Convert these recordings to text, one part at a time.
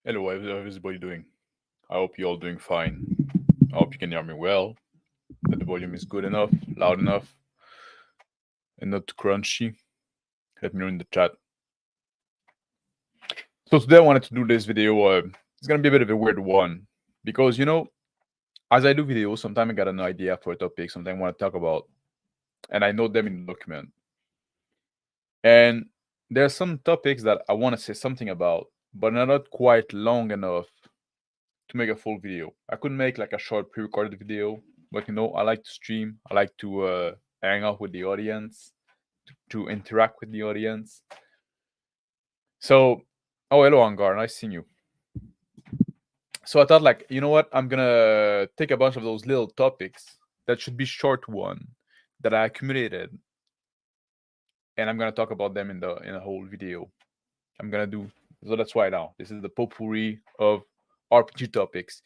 Hello, how's everybody doing? I hope you're all doing fine. I hope you can hear me well, that the volume is good enough, loud enough, and not too crunchy. Let me know in the chat. So today I wanted to do this video. It's gonna be a bit of a weird one because as I do videos, sometimes I got an idea for a topic, something I want to talk about, and I note them in the document. And there are some topics that I want to say something about, but are not quite long enough to make a full video. I could make like a short pre-recorded video, but I like to stream. I like to hang out with the audience, to interact with the audience. So, oh, hello, Angar. Nice seeing you. So I thought, like, you know what? I'm gonna take a bunch of those little topics that should be short one that I accumulated, and I'm gonna talk about them in a whole video. I'm gonna do so. That's why now this is the potpourri of RPG topics.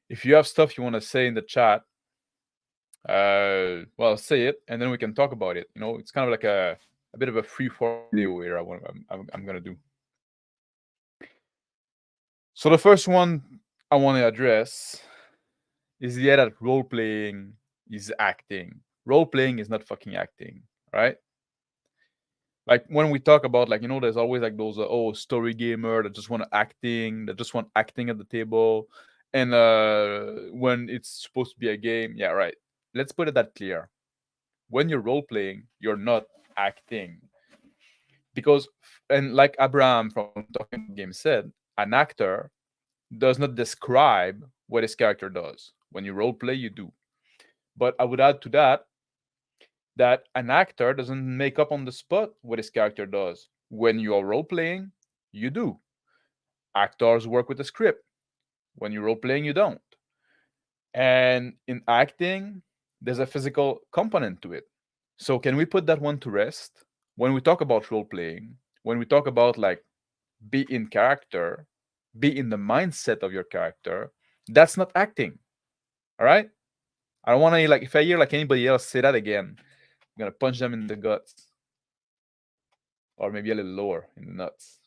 If you have stuff you want to say in the chat, well, say it, and then we can talk about it. It's kind of like a bit of a free form video here. I'm gonna do. So the first one I want to address is the idea that role playing is acting. Role playing is not fucking acting, right? Like when we talk about there's always like those story gamer that just want acting, that just want acting at the table, and when it's supposed to be a game, yeah, right. Let's put it that clear. When you're role playing, you're not acting. Because, and like Abraham from Talking Game said, an actor does not describe what his character does. When you role play, you do. But I would add to that an actor doesn't make up on the spot what his character does. When you are role playing, you do. Actors work with a script. When you're role playing, you don't. And in acting, there's a physical component to it. So can we put that one to rest? When we talk about role playing, when we talk about like be in character, be in the mindset of your character, that's not acting. All right? I don't want to like if I hear like anybody else say that again, I'm gonna punch them in the guts. Or maybe a little lower in the nuts.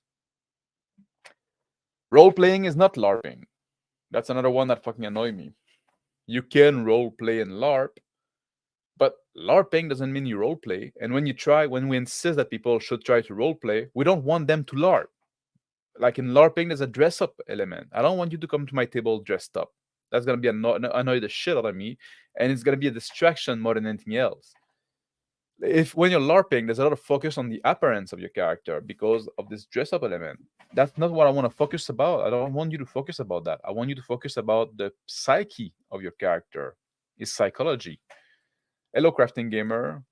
Role playing is not LARPing. That's another one that fucking annoy me. You can role play in LARP, but LARPing doesn't mean you role play. And when we insist that people should try to role play, we don't want them to LARP. Like in LARPing, there's a dress up element. I don't want you to come to my table dressed up. That's gonna be annoy the shit out of me, and it's gonna be a distraction more than anything else. When you're LARPing, there's a lot of focus on the appearance of your character because of this dress up element. That's not what I want to focus about. I don't want you to focus about that. I want you to focus about the psyche of your character, his psychology. Hello, Crafting Gamer.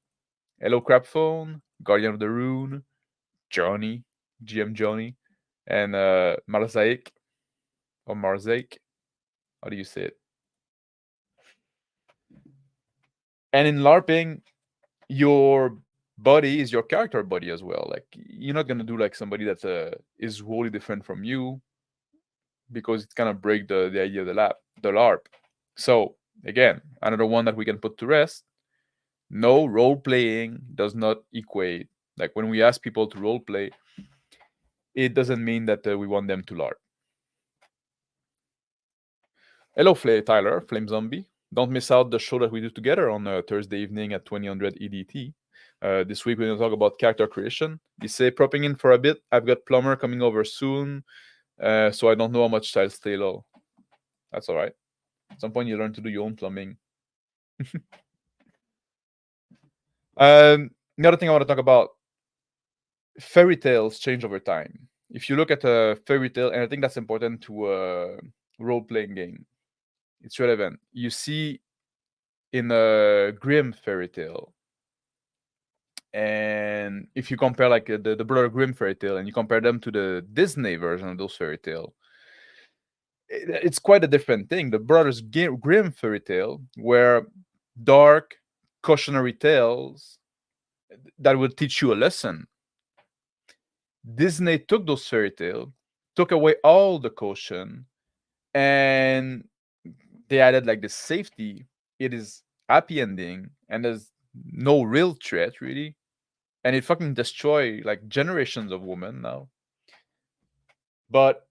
Hello, Crapphone, Guardian of the Rune, Johnny, GM Johnny, and Marzaik, or Marzaik. How do you say it? And in LARPing, your body is your character body as well. Like you're not gonna do like somebody that's is wholly different from you because it's gonna break the idea of the LARP. So again, another one that we can put to rest. No, role playing does not equate. Like when we ask people to role play, it doesn't mean that we want them to LARP. Hello, Tyler, Flame Zombie. Don't miss out the show that we do together on Thursday evening at 2000 EDT. This week we're going to talk about character creation. You say, propping in for a bit. I've got Plumber coming over soon, so I don't know how much I'll stay low. That's all right. At some point you learn to do your own plumbing. Another thing I want to talk about, fairy tales change over time. If you look at a fairy tale, and I think that's important to a role-playing game, it's relevant. You see in a Grimm fairy tale, and if you compare like the Brother Grimm fairy tale and you compare them to the Disney version of those fairy tale, it's quite a different thing. The Brothers Grimm fairy tale were dark, cautionary tales that would teach you a lesson. Disney took those fairy tales, took away all the caution, and they added like the safety. It is happy ending, and there's no real threat really, and it fucking destroy like generations of women now. But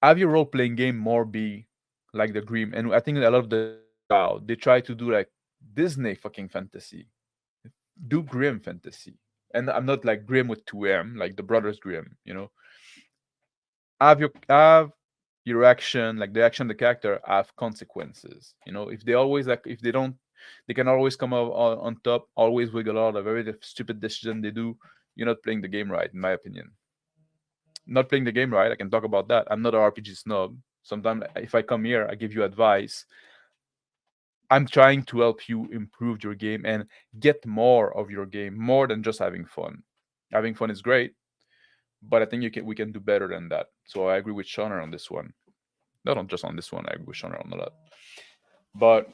have your role playing game more be like the Grimm. And I think a lot of the wow, they try to do like Disney fucking fantasy. Do Grimm fantasy. And I'm not like Grimm with 2M, like the Brothers Grimm, you know. Have your action, like the action of the character, have consequences. You know, if they always like, if they don't, they can always come out on top, always wiggle out a very stupid decision they do. You're not playing the game right, in my opinion. Not playing the game right. I can talk about that. I'm not an RPG snob. Sometimes if I come here, I give you advice. I'm trying to help you improve your game and get more of your game, more than just having fun. Having fun is great, but I think we can do better than that. So I agree with Shauner on this one. Not on just on this one. I agree with Shauner on a lot. But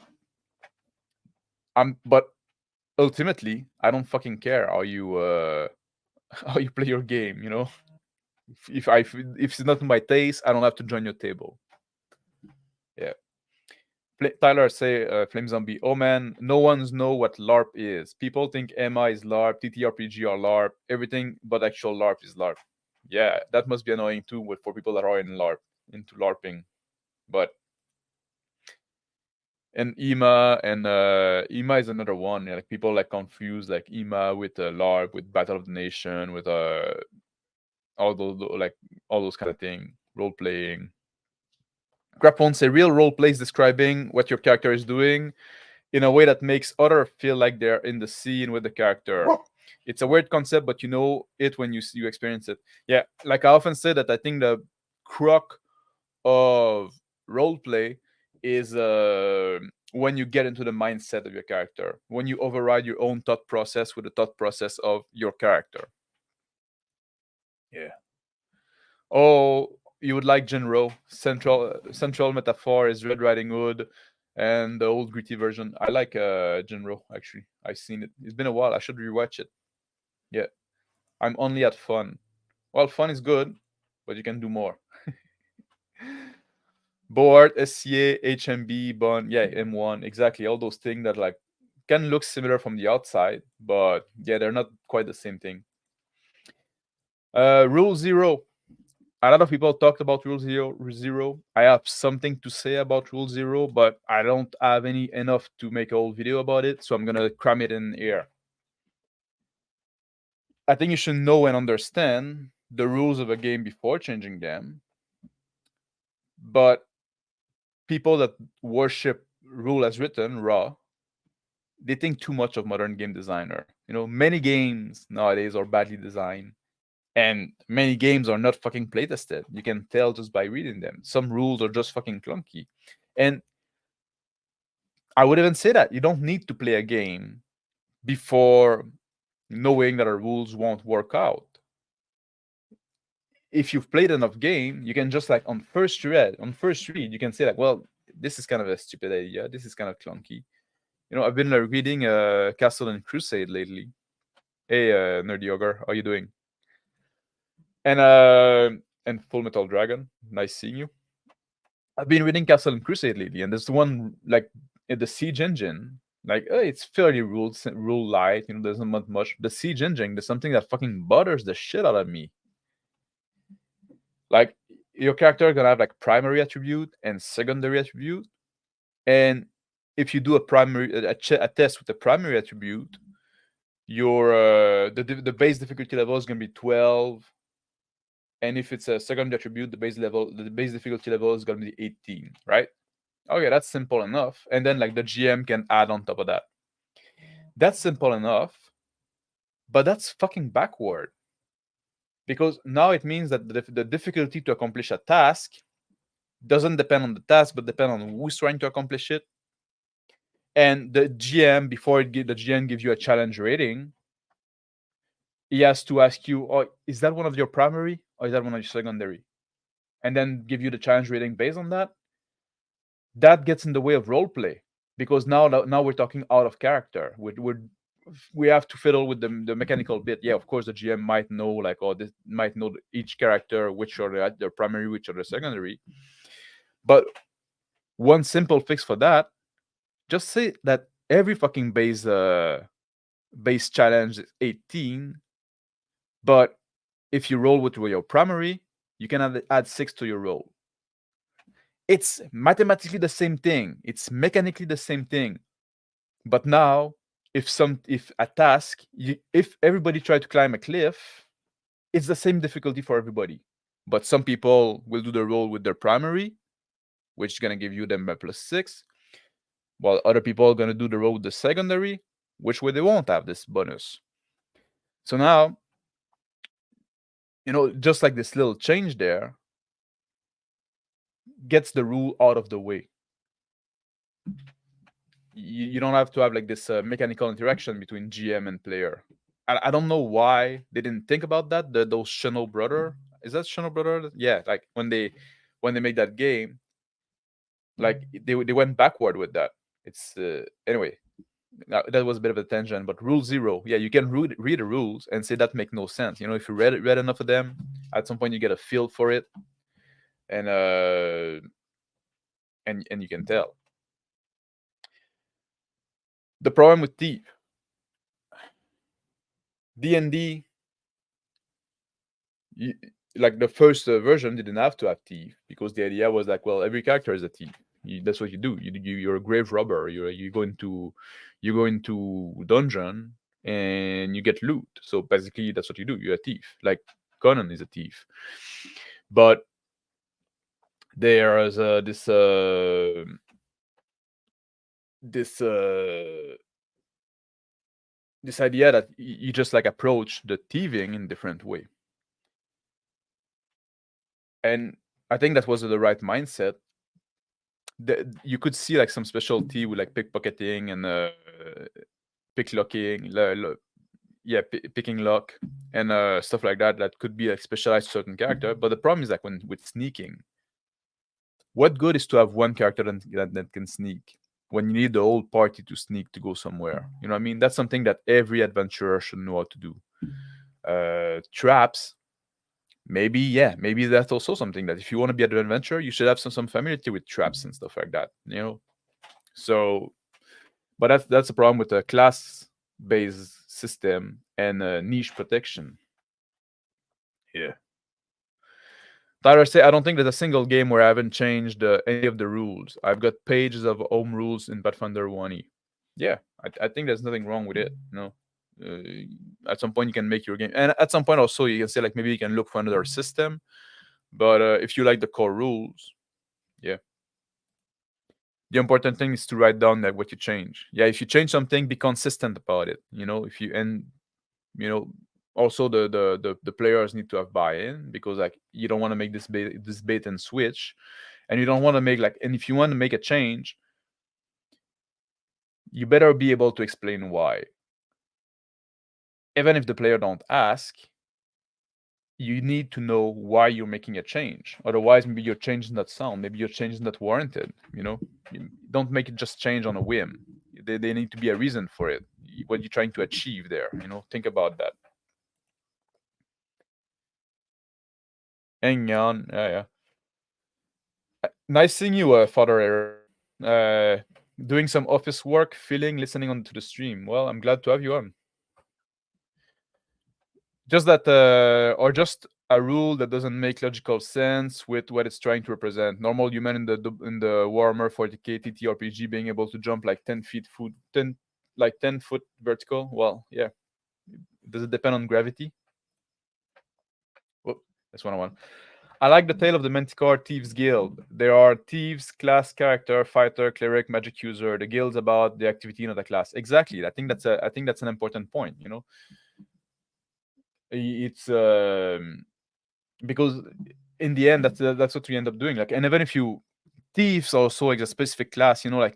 but ultimately, I don't fucking care how you how you play your game. You know, if it's not in my taste, I don't have to join your table. Yeah. Tyler say Flame Zombie. Oh man, no one's know what LARP is. People think Emma is LARP, TTRPG are LARP, everything but actual LARP is LARP. Yeah, that must be annoying too for people that are in LARP, into LARPing. But and EMA is another one. Yeah, like people like confuse like EMA with LARP, with Battle of the Nation, with all those kind of thing, role playing. Grapon say real role play is describing what your character is doing in a way that makes others feel like they're in the scene with the character. It's a weird concept, but you know it when you experience it. Yeah, like I often say that I think the crux of role play is when you get into the mindset of your character, when you override your own thought process with the thought process of your character. Yeah. Oh, you would like Jinro. Central metaphor is Red Riding Hood and the old gritty version. I like Jinro, actually. I've seen it. It's been a while. I should rewatch it. Yeah. I'm only at fun. Well, fun is good, but you can do more. Board, SCA, HMB, Bond, yeah, M1, exactly. All those things that like can look similar from the outside, but yeah, they're not quite the same thing. Rule 0. A lot of people talked about Rule Zero. I have something to say about Rule 0, but I don't have enough to make a whole video about it, so I'm gonna cram it in here. I think you should know and understand the rules of a game before changing them. But people that worship rule as written, raw, they think too much of modern game designer. You know, many games nowadays are badly designed. And many games are not fucking playtested. You can tell just by reading them. Some rules are just fucking clunky. And I would even say that you don't need to play a game before knowing that our rules won't work out. If you've played enough game, you can just like on first read, you can say like, well, this is kind of a stupid idea. This is kind of clunky. You know, I've been reading Castle and Crusade lately. Hey, Nerdy Ogre, how you doing? And Full Metal Dragon, nice seeing you. I've been reading Castle and Crusade lately, and there's one like in the Siege engine. Like it's fairly rule light, you know. There's not much. The Siege engine, there's something that fucking bothers the shit out of me. Like your character gonna have like primary attribute and secondary attribute, and if you do a test with the primary attribute, your the base difficulty level is gonna be 12, and if it's a secondary attribute, the base difficulty level is gonna be 18, right? Okay, that's simple enough. And then like the GM can add on top of that. That's simple enough, but that's fucking backward. Because now it means that the difficulty to accomplish a task doesn't depend on the task, but depend on who's trying to accomplish it. And the GM, before the GM gives you a challenge rating, he has to ask you, oh, is that one of your primary or is that one of your secondary? And then give you the challenge rating based on that. That gets in the way of role play because now we're talking out of character. We have to fiddle with the mechanical bit. Yeah, of course the GM might know like, oh, this might know each character, which are their primary, which are the secondary. But one simple fix for that, just say that every fucking base challenge is 18, but if you roll with your primary, you can add 6 to your roll. It's mathematically the same thing. It's mechanically the same thing. But now, if a task, if everybody tried to climb a cliff, it's the same difficulty for everybody. But some people will do the roll with their primary, which is gonna give you them a +6, while other people are gonna do the roll with the secondary, which way they won't have this bonus. So now, just like this little change there gets the rule out of the way. You don't have to have like this mechanical interaction between GM and player. I don't know why they didn't think about that. Those Channel Brother, is that Channel Brother? Yeah, like when they made that game, like they went backward with that. It's anyway. That was a bit of a tangent, but Rule 0, yeah, you can read the rules and say that make no sense. If you read enough of them, at some point you get a feel for it, and you can tell. The problem with Thief, D&D, like the first version didn't have to have thief, because the idea was like, well, every character is a thief. That's what you do. You're a grave robber. You go into dungeon and you get loot. So basically, that's what you do. You're a thief. Like Conan is a thief. But there's this idea that you just like approach the thieving in a different way. And I think that was the right mindset. You could see like some specialty with like pickpocketing and picklocking, picking lock and stuff like that. That could be like specialized to certain character. But the problem is like with sneaking, what good is to have one character that can sneak when you need the whole party to sneak to go somewhere? You know what I mean? That's something that every adventurer should know how to do. Traps, maybe that's also something that if you want to be an adventurer, you should have some familiarity with traps and stuff like that. So, but that's the problem with the class-based system and niche protection. Yeah. Tyler say, I don't think there's a single game where I haven't changed any of the rules. I've got pages of home rules in Pathfinder 1E. Yeah, I think there's nothing wrong with it. At some point you can make your game, and at some point also you can say like maybe you can look for another system. But if you like the core rules, yeah. The important thing is to write down like what you change. Yeah, if you change something, be consistent about it. Also the players need to have buy-in, because like you don't want to make this bait and switch, and you don't want to make like, and if you want to make a change, you better be able to explain why. Even if the player don't ask, you need to know why you're making a change. Otherwise, maybe your change is not sound. Maybe your change is not warranted. You don't make it just change on a whim. They need to be a reason for it. What you're trying to achieve there. Think about that. Hang on. Yeah. Nice seeing you, Father Eric. Doing some office work, listening on to the stream. Well, I'm glad to have you on. Just that, or just a rule that doesn't make logical sense with what it's trying to represent. Normal human in the Warhammer 40k TTRPG being able to jump like 10 foot vertical. Well, yeah. Does it depend on gravity? Whoop, that's 101. I like the tale of the Manticore Thieves Guild. There are thieves, class, character, fighter, cleric, magic user. The guild's about the activity of the class. Exactly. I think that's an important point. It's because in the end, that's what we end up doing. Like, and even if thieves also like a specific class, like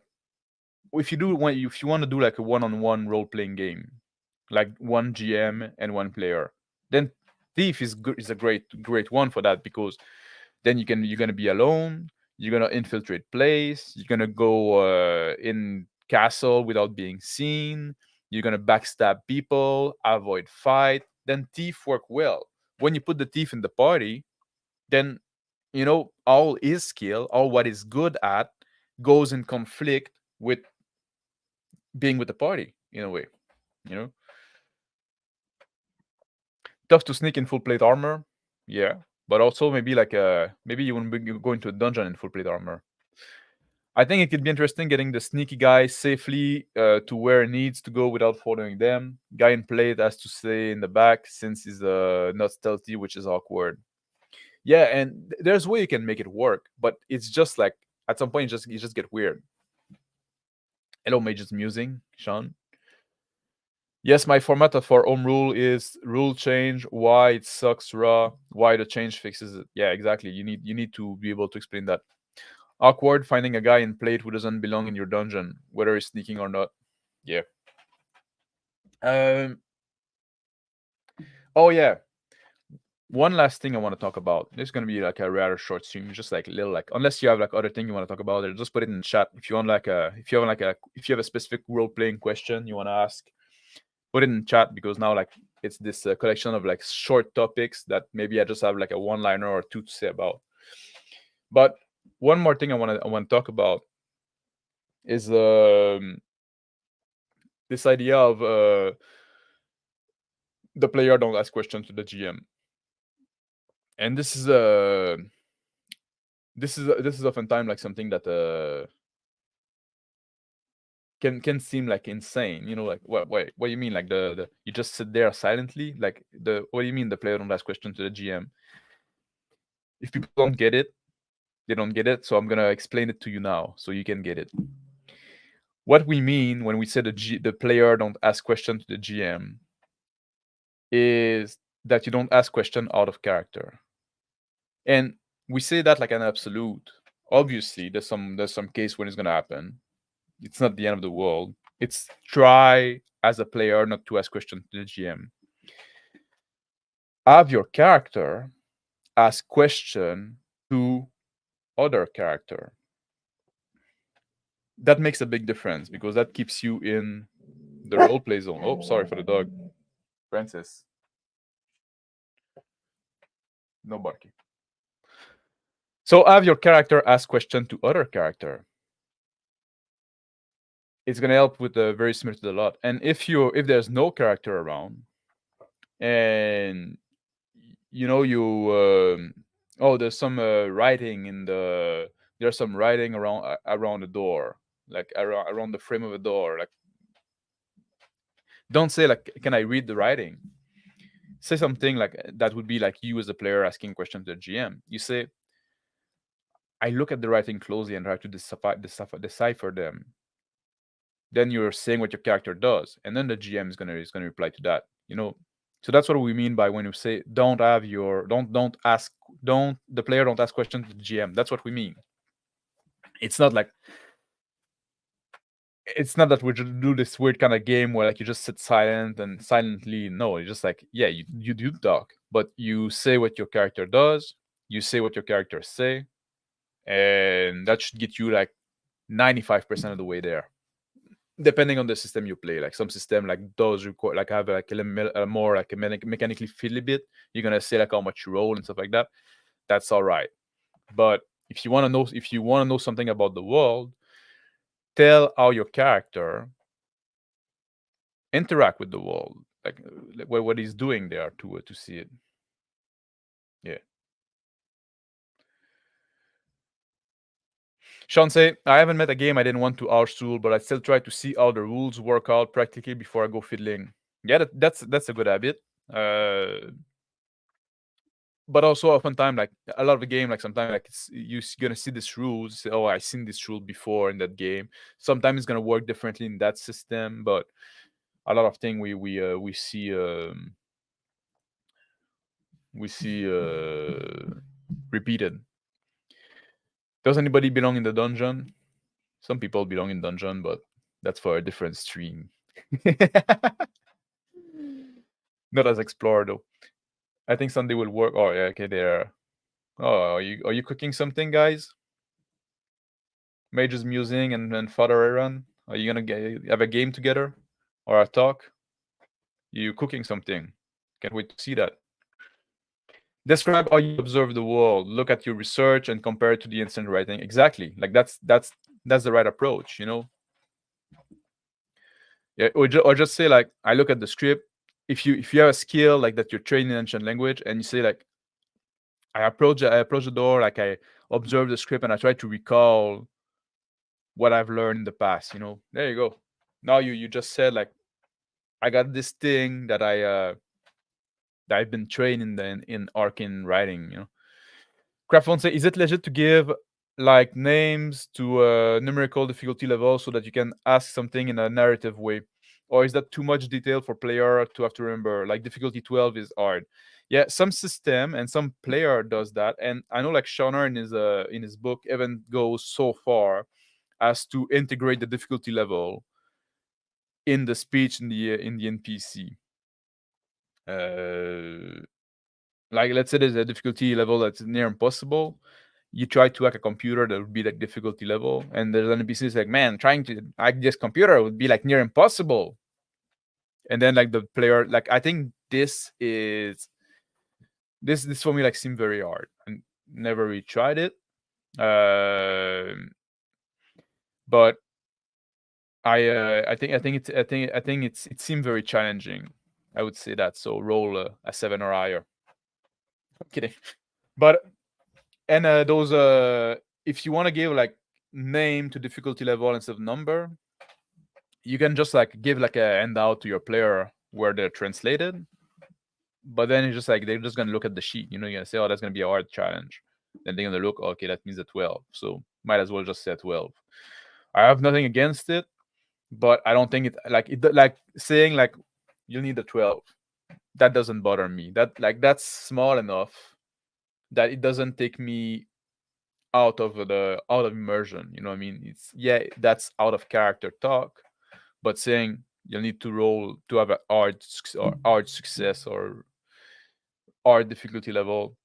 if you want to do like a one-on-one role-playing game, like one GM and one player, then thief is a great one for that, because then you're gonna be alone, you're gonna infiltrate place, you're gonna go in castle without being seen, you're gonna backstab people, avoid fight. Then thief work well. When you put the thief in the party, then all his skill, all what he's good at, goes in conflict with being with the party in a way. Tough to sneak in full plate armor, yeah, but also maybe like maybe you wouldn't go into a dungeon in full plate armor. I think it could be interesting getting the sneaky guy safely to where he needs to go without following them. Guy in plate has to stay in the back since he's not stealthy, which is awkward. Yeah, and there's a way you can make it work, but it's just like at some point you just get weird. Hello, Mage's musing, Sean. Yes, my format for home rule is rule change, why it sucks raw, why the change fixes it. Yeah, exactly. You need to be able to explain that. Awkward finding a guy in plate who doesn't belong in your dungeon, whether he's sneaking or not. Yeah. Oh yeah. One last thing I want to talk about. This is gonna be like a rather short stream, just like little like unless you have like other thing you want to talk about, or just put it in the chat. If you want like a if you have a specific role playing question you want to ask, put it in the chat because now like it's this collection of like short topics that maybe I just have like a one liner or two to say about. But one more thing I want to talk about is this idea of the player don't ask questions to the GM, and this is oftentimes like something that can seem like insane. You know, like what do you mean? Like the you just sit there silently? Like what do you mean the player don't ask questions to the GM? If people don't get it, they don't get it. So I'm gonna explain it to you now so you can get it. What we mean when we say the player don't ask questions to the GM is that you don't ask question out of character. And we say that like an absolute. Obviously, there's some case when it's gonna happen. It's not the end of the world. It's try as a player not to ask questions to the GM. Have your character ask question to other character. That makes a big difference because that keeps you in the roleplay zone. Oh, sorry for the dog. Francis. No barking. So have your character ask question to other character. It's gonna help with the very similar to the lot. And if there's no character around, and you know there's some writing in there's some writing around the door, like around the frame of a door. Like, don't say like, "Can I read the writing?" Say something like that would be like you as a player asking questions to the GM. You say, "I look at the writing closely and try to decipher them." Then you're saying what your character does, and then the GM is gonna reply to that. You know, so that's what we mean by when you say don't ask the player don't ask questions to the GM. That's what we mean. It's not like it's not that we just do this weird kind of game where like you just sit silent and silently. No, you just like you do talk, but you say what your character does. You say what your character say, and that should get you like 95% of the way there. Depending on the system you play, like some system like does require like have like a more like a mechanically fiddly bit. You're gonna say like how much you roll and stuff like that. That's all right. But if you want to know something about the world, tell how your character interact with the world, like what he's doing there to see it. Yeah. Sean say, I haven't met a game I didn't want to outstool, but I still try to see how the rules work out practically before I go fiddling. Yeah, that's a good habit. But also oftentimes like a lot of the game, like sometimes like you're gonna see this rules, say, oh, I've seen this rule before in that game. Sometimes it's gonna work differently in that system, but a lot of things we see repeated. Does anybody belong in the dungeon? Some people belong in dungeon, but that's for a different stream. Not as explored though. I think Sunday will work. Oh yeah, okay, there. Oh, are you cooking something, guys? Mage's musing and Father Aaron. Are you gonna have a game together or a talk? You cooking something? Can't wait to see that. Describe how you observe the world. Look at your research and compare it to the instant writing. Exactly. Like that's the right approach. You know. Yeah. Or just say like, I look at the script. If you have a skill like that, you're trained in ancient language, and you say like, I approach the door, like I observe the script and I try to recall what I've learned in the past. There you go. Now you just said like I got this thing that I've been trained in arcane writing. Craftphone say, is it legit to give like names to a numerical difficulty level so that you can ask something in a narrative way? Or is that too much detail for player to have to remember? Like difficulty 12 is hard. Yeah, some system and some player does that. And I know like Shauner in his book even goes so far as to integrate the difficulty level in the speech in the NPC. Like let's say there's a difficulty level that's near impossible. You try to hack a computer that would be like difficulty level, and there's an NPC like, man, trying to hack this computer would be like near impossible. And then like the player, like I think this for me like seemed very hard. I never really tried it, but I think it seemed very challenging. I would say that. So roll a 7 or higher. I'm kidding, but and those if you want to give like name to difficulty level instead of number, you can just like give like a handout to your player where they're translated. But then it's just like they're just gonna look at the sheet. You're gonna say, "Oh, that's gonna be a hard challenge." Then they're gonna look, okay, that means a 12. So might as well just say 12. I have nothing against it, but I don't think it like saying like you need a 12. That doesn't bother me. That's small enough that it doesn't take me out of immersion. You know what I mean? That's out of character talk, but saying you'll need to roll to have a hard success or hard difficulty level,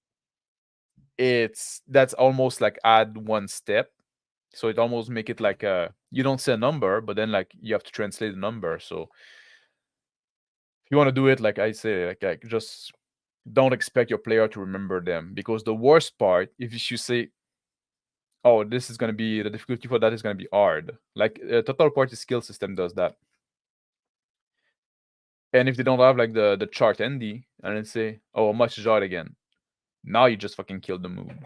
that's almost like add one step. So it almost make it like you don't say a number, but then like you have to translate the number. So if you want to do it, like I say, like just don't expect your player to remember them, because the worst part, if you say, oh, this is going to be the difficulty for that is going to be hard. Like Total Party skill system does that. And if they don't have like the chart handy and then say, oh, how much is hard again? Now you just fucking killed the mood.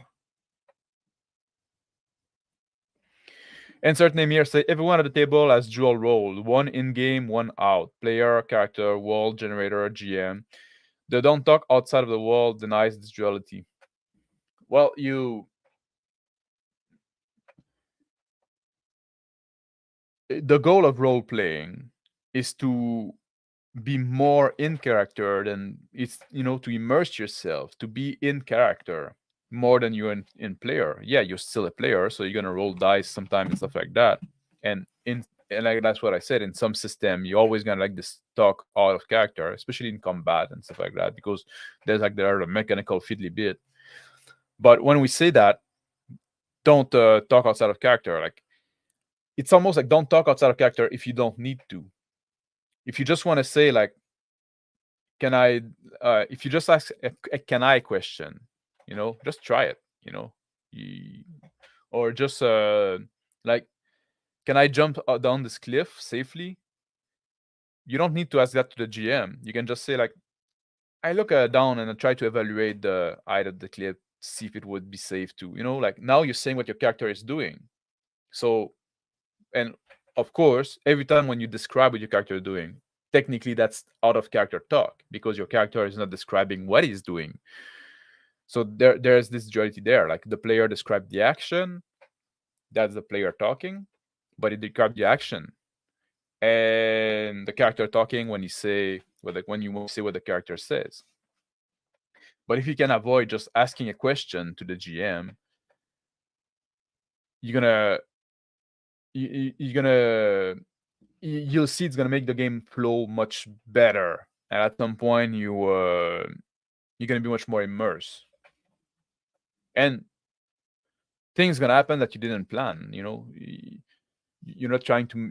Insert name here, say everyone at the table has dual role, one in-game, one out. Player, character, world, generator, GM. The don't talk outside of the world denies this duality. Well, the goal of role playing is to be more in character than it's to immerse yourself, to be in character more than you're in player. Yeah, you're still a player, so you're gonna roll dice sometimes and stuff like that. And like that's what I said, in some system you're always gonna like this talk out of character, especially in combat and stuff like that, because there are the mechanical fiddly bit. But when we say that, don't talk outside of character, like it's almost like don't talk outside of character if you don't need to. If you just want to say like, can I if you just ask a can I question, just try it, or just like, can I jump down this cliff safely? You don't need to ask that to the GM. You can just say like, I look down and I try to evaluate the height of the cliff, see if it would be safe to, like now you're saying what your character is doing. So, and of course, every time when you describe what your character is doing, technically that's out of character talk, because your character is not describing what he's doing. So there's this duality there. Like the player described the action, that's the player talking, but it described the action. And the character talking when you say when you say what the character says. But if you can avoid just asking a question to the GM, you're gonna you'll see it's gonna make the game flow much better, and at some point you're gonna be much more immersed, and things gonna happen that you didn't plan. You're not trying to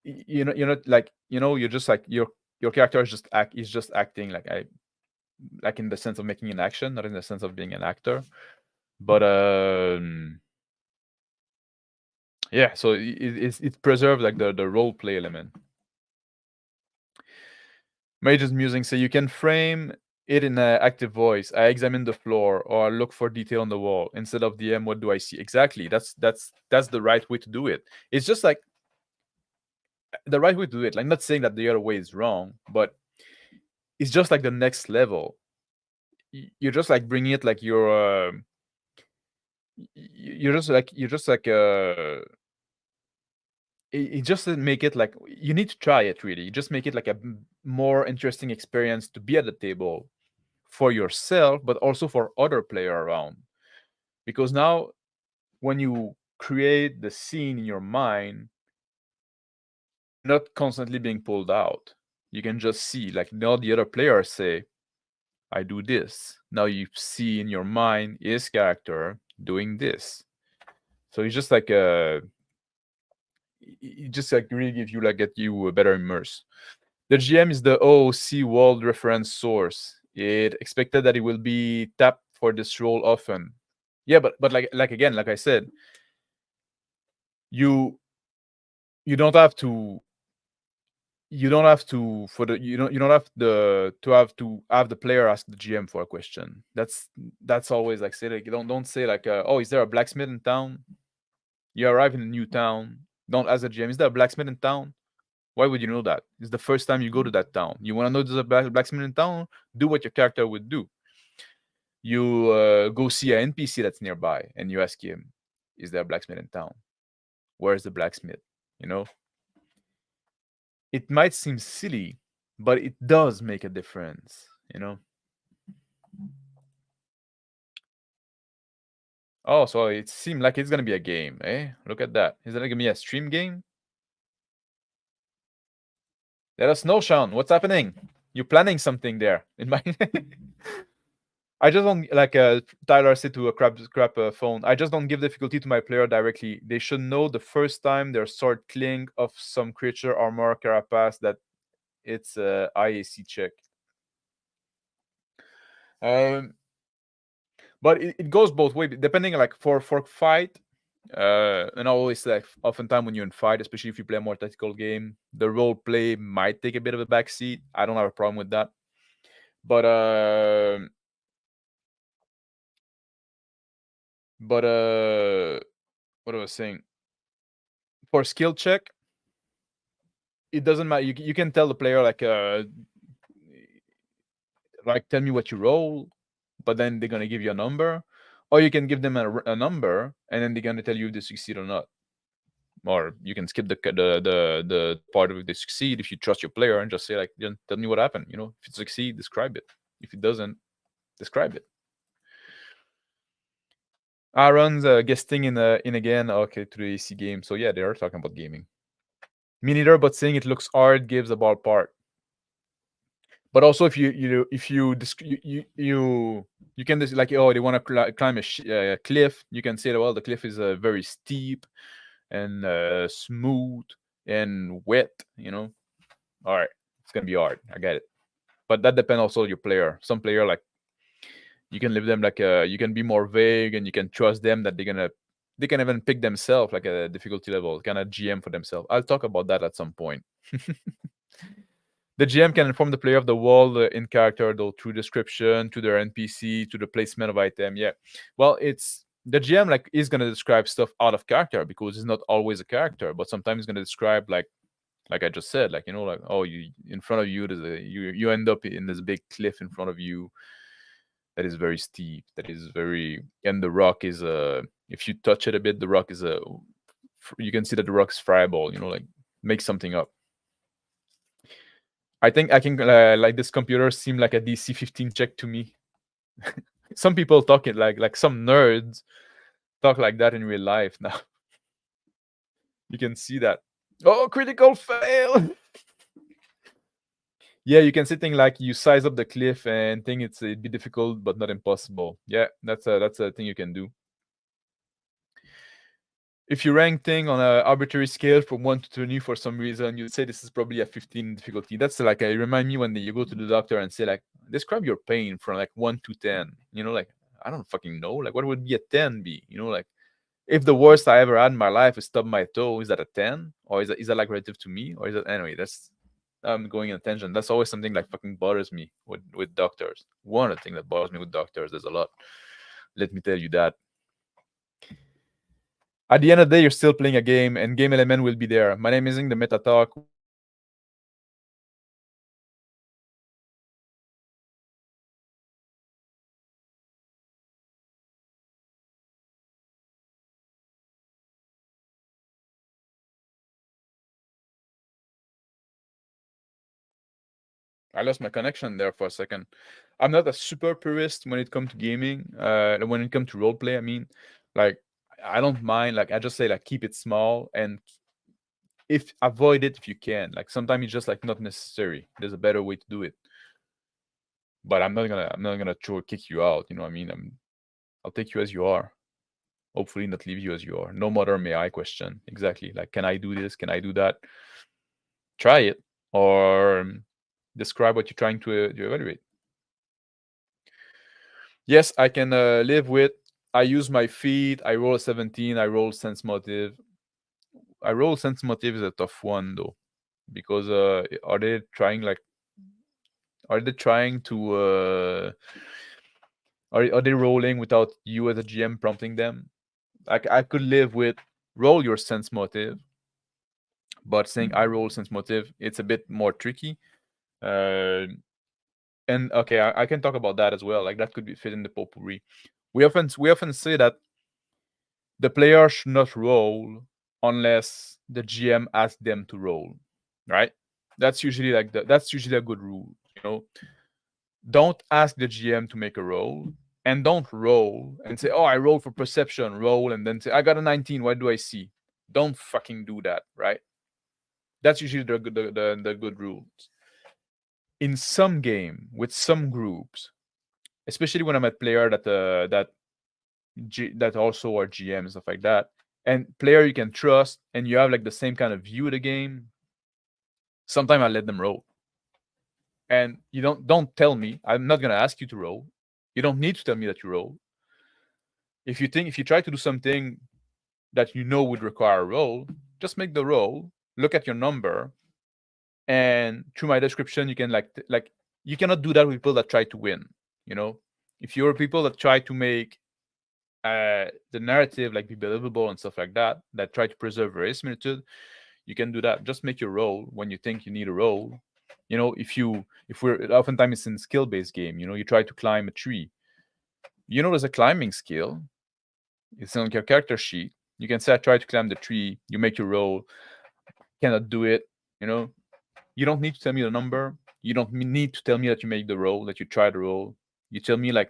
you're not like, you're just like your character is just acting like in the sense of making an action, not in the sense of being an actor. But yeah, so it preserves like the role play element. Mage's musing, so you can frame it in an active voice. I examine the floor or I look for detail on the wall instead of DM. What do I see? Exactly. That's the right way to do it. It's just like the right way to do it. Like, not saying that the other way is wrong, but it's just like the next level. You're just like bringing it like you're just like it just make it like you need to try it really. You just make it like a more interesting experience to be at the table for yourself, but also for other player around. Because now, when you create the scene in your mind, not constantly being pulled out. You can just see, like, now the other players say, I do this. Now you see in your mind his character doing this. So it's just like it just like really gives you like get you a better immerse. The GM is the OOC world reference source. It expected that it will be tapped for this role often. Yeah, but like again, like I said, you you don't have to for the you don't have the player ask the GM for a question. That's always like say like don't say like oh, is there a blacksmith in town? You arrive in a new town. Don't ask the GM, is there a blacksmith in town? Why would you know that? It's the first time you go to that town. You want to know there's a blacksmith in town? Do what your character would do. You go see an NPC that's nearby and you ask him, is there a blacksmith in town? Where's the blacksmith? You know, it might seem silly, but it does make a difference, you know? Oh, so it seemed like it's gonna be a game, eh? Look at that. Is that gonna be a stream game? Let us know, Sean. What's happening? You planning something there? In my I just don't like Tyler said to a crap phone. I just don't give difficulty to my player directly. They should know the first time their sword cling of some creature armor carapace that it's a IAC check. But it goes both ways, depending like for fight. And I always like oftentimes when you're in fight, especially if you play a more tactical game, the role play might take a bit of a backseat. I don't have a problem with that. But what I was saying, for skill check, it doesn't matter. You can tell the player like tell me what you roll, but then they're gonna give you a number, or you can give them a number and then they're gonna tell you if they succeed or not. Or you can skip the part of it they succeed if you trust your player and just say like, tell me what happened. You know, if it succeed, describe it. If it doesn't, describe it. Aaron's guesting in again. Okay, to the AC game. So yeah, they are talking about gaming. Me neither, but saying it looks hard gives a ballpark. But also, if you can just like, oh, they want to climb a cliff. You can say, well, the cliff is very steep and smooth and wet. You know, all right, it's gonna be hard. I get it, but that depends also on your player. Some player like you can leave them like you can be more vague and you can trust them that they can even pick themselves like a difficulty level, kind of GM for themselves. I'll talk about that at some point. The GM can inform the player of the world in character, though, through description, to their NPC, to the placement of item. Yeah, well, it's the GM like is gonna describe stuff out of character because it's not always a character, but sometimes it's gonna describe like I just said, like, you know, like, oh, you in front of you, there's you end up in this big cliff in front of you that is very steep, that is very, and the rock is if you touch it a bit, the rock is you can see that the rock is friable. You know, like make something up. I think I can like this computer seem like a DC 15 check to me. Some people talk it like some nerds talk like that in real life now. You can see that. Oh, critical fail. Yeah, you can say things like you size up the cliff and think it'd be difficult but not impossible. Yeah, that's a thing you can do. If you rank thing on an arbitrary scale from 1 to 20 for some reason, you'd say this is probably a 15 difficulty. That's like, remind me when you go to the doctor and say like, describe your pain from like 1 to 10. You know, like, I don't fucking know. Like, what would be a 10 be? You know, like, if the worst I ever had in my life is stub my toe, is that a 10? Or is that like relative to me? Or is that, anyway, that's, I'm going in a tangent. That's always something like fucking bothers me with doctors. One of the things that bothers me with doctors, there's a lot. Let me tell you that. At the end of the day, you're still playing a game, and game element will be there. My name isn't the Meta Talk. I lost my connection there for a second. I'm not a super purist when it comes to gaming. When it comes to roleplay, I mean, like I don't mind. Like I just say like keep it small and if avoid it if you can. Like sometimes it's just like not necessary. There's a better way to do it. But I'm not gonna try to kick you out. You know what I mean? I'll take you as you are. Hopefully not leave you as you are. No matter may I question. Exactly. Like can I do this? Can I do that? Try it or describe what you're trying to evaluate. Yes, I can live with. I use my feet. I roll a 17. I roll sense motive. I roll sense motive is a tough one though, because are they trying like? Are they trying to? Are they rolling without you as a GM prompting them? Like I could live with roll your sense motive, but saying I roll sense motive, it's a bit more tricky. And okay, I can talk about that as well. Like that could be fit in the potpourri. We often say that the player should not roll unless the GM asks them to roll, right? That's usually that's usually a good rule. You know, don't ask the GM to make a roll, and don't roll and say, "Oh, I rolled for perception." Roll and then say, "I got a 19. What do I see?" Don't fucking do that, right? That's usually the good rules. In some game with some groups, especially when I'm a player that also are GM and stuff like that, and player you can trust, and you have like the same kind of view of the game. Sometimes I let them roll, and you don't tell me. I'm not gonna ask you to roll. You don't need to tell me that you roll. If you try to do something that you know would require a roll, just make the roll. Look at your number, and through my description, you can like you cannot do that with people that try to win. You know, if you're people that try to make the narrative like be believable and stuff like that, that try to preserve verisimilitude, you can do that. Just make your roll when you think you need a roll. You know, if we're oftentimes it's in skill based game, you know, you try to climb a tree. You know, there's a climbing skill. It's on your character sheet. You can say I try to climb the tree. You make your roll. Cannot do it. You know, you don't need to tell me the number. You don't need to tell me that you make the roll, that you try the roll. You tell me like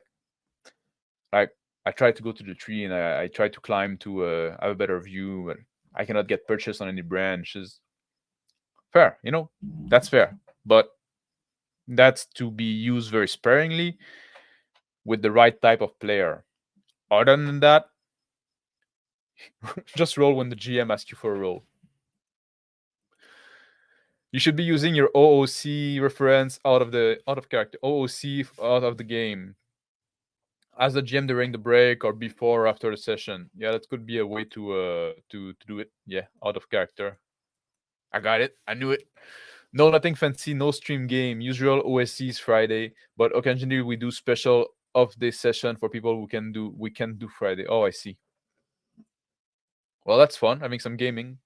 I tried to go to the tree and I tried to climb to have a better view, but I cannot get purchased on any branches. Fair, you know, that's fair, but that's to be used very sparingly with the right type of player. Other than that, just roll when the GM asks you for a roll. You should be using your OOC reference out of character, OOC out of the game, as a GM during the break or before or after the session. Yeah, that could be a way to do it. Yeah, out of character. I got it. I knew it. No, nothing fancy. No stream game. Usual OSCs Friday, but occasionally we do special off day session for people who can do. We can do Friday. Oh, I see. Well, that's fun. Having some gaming.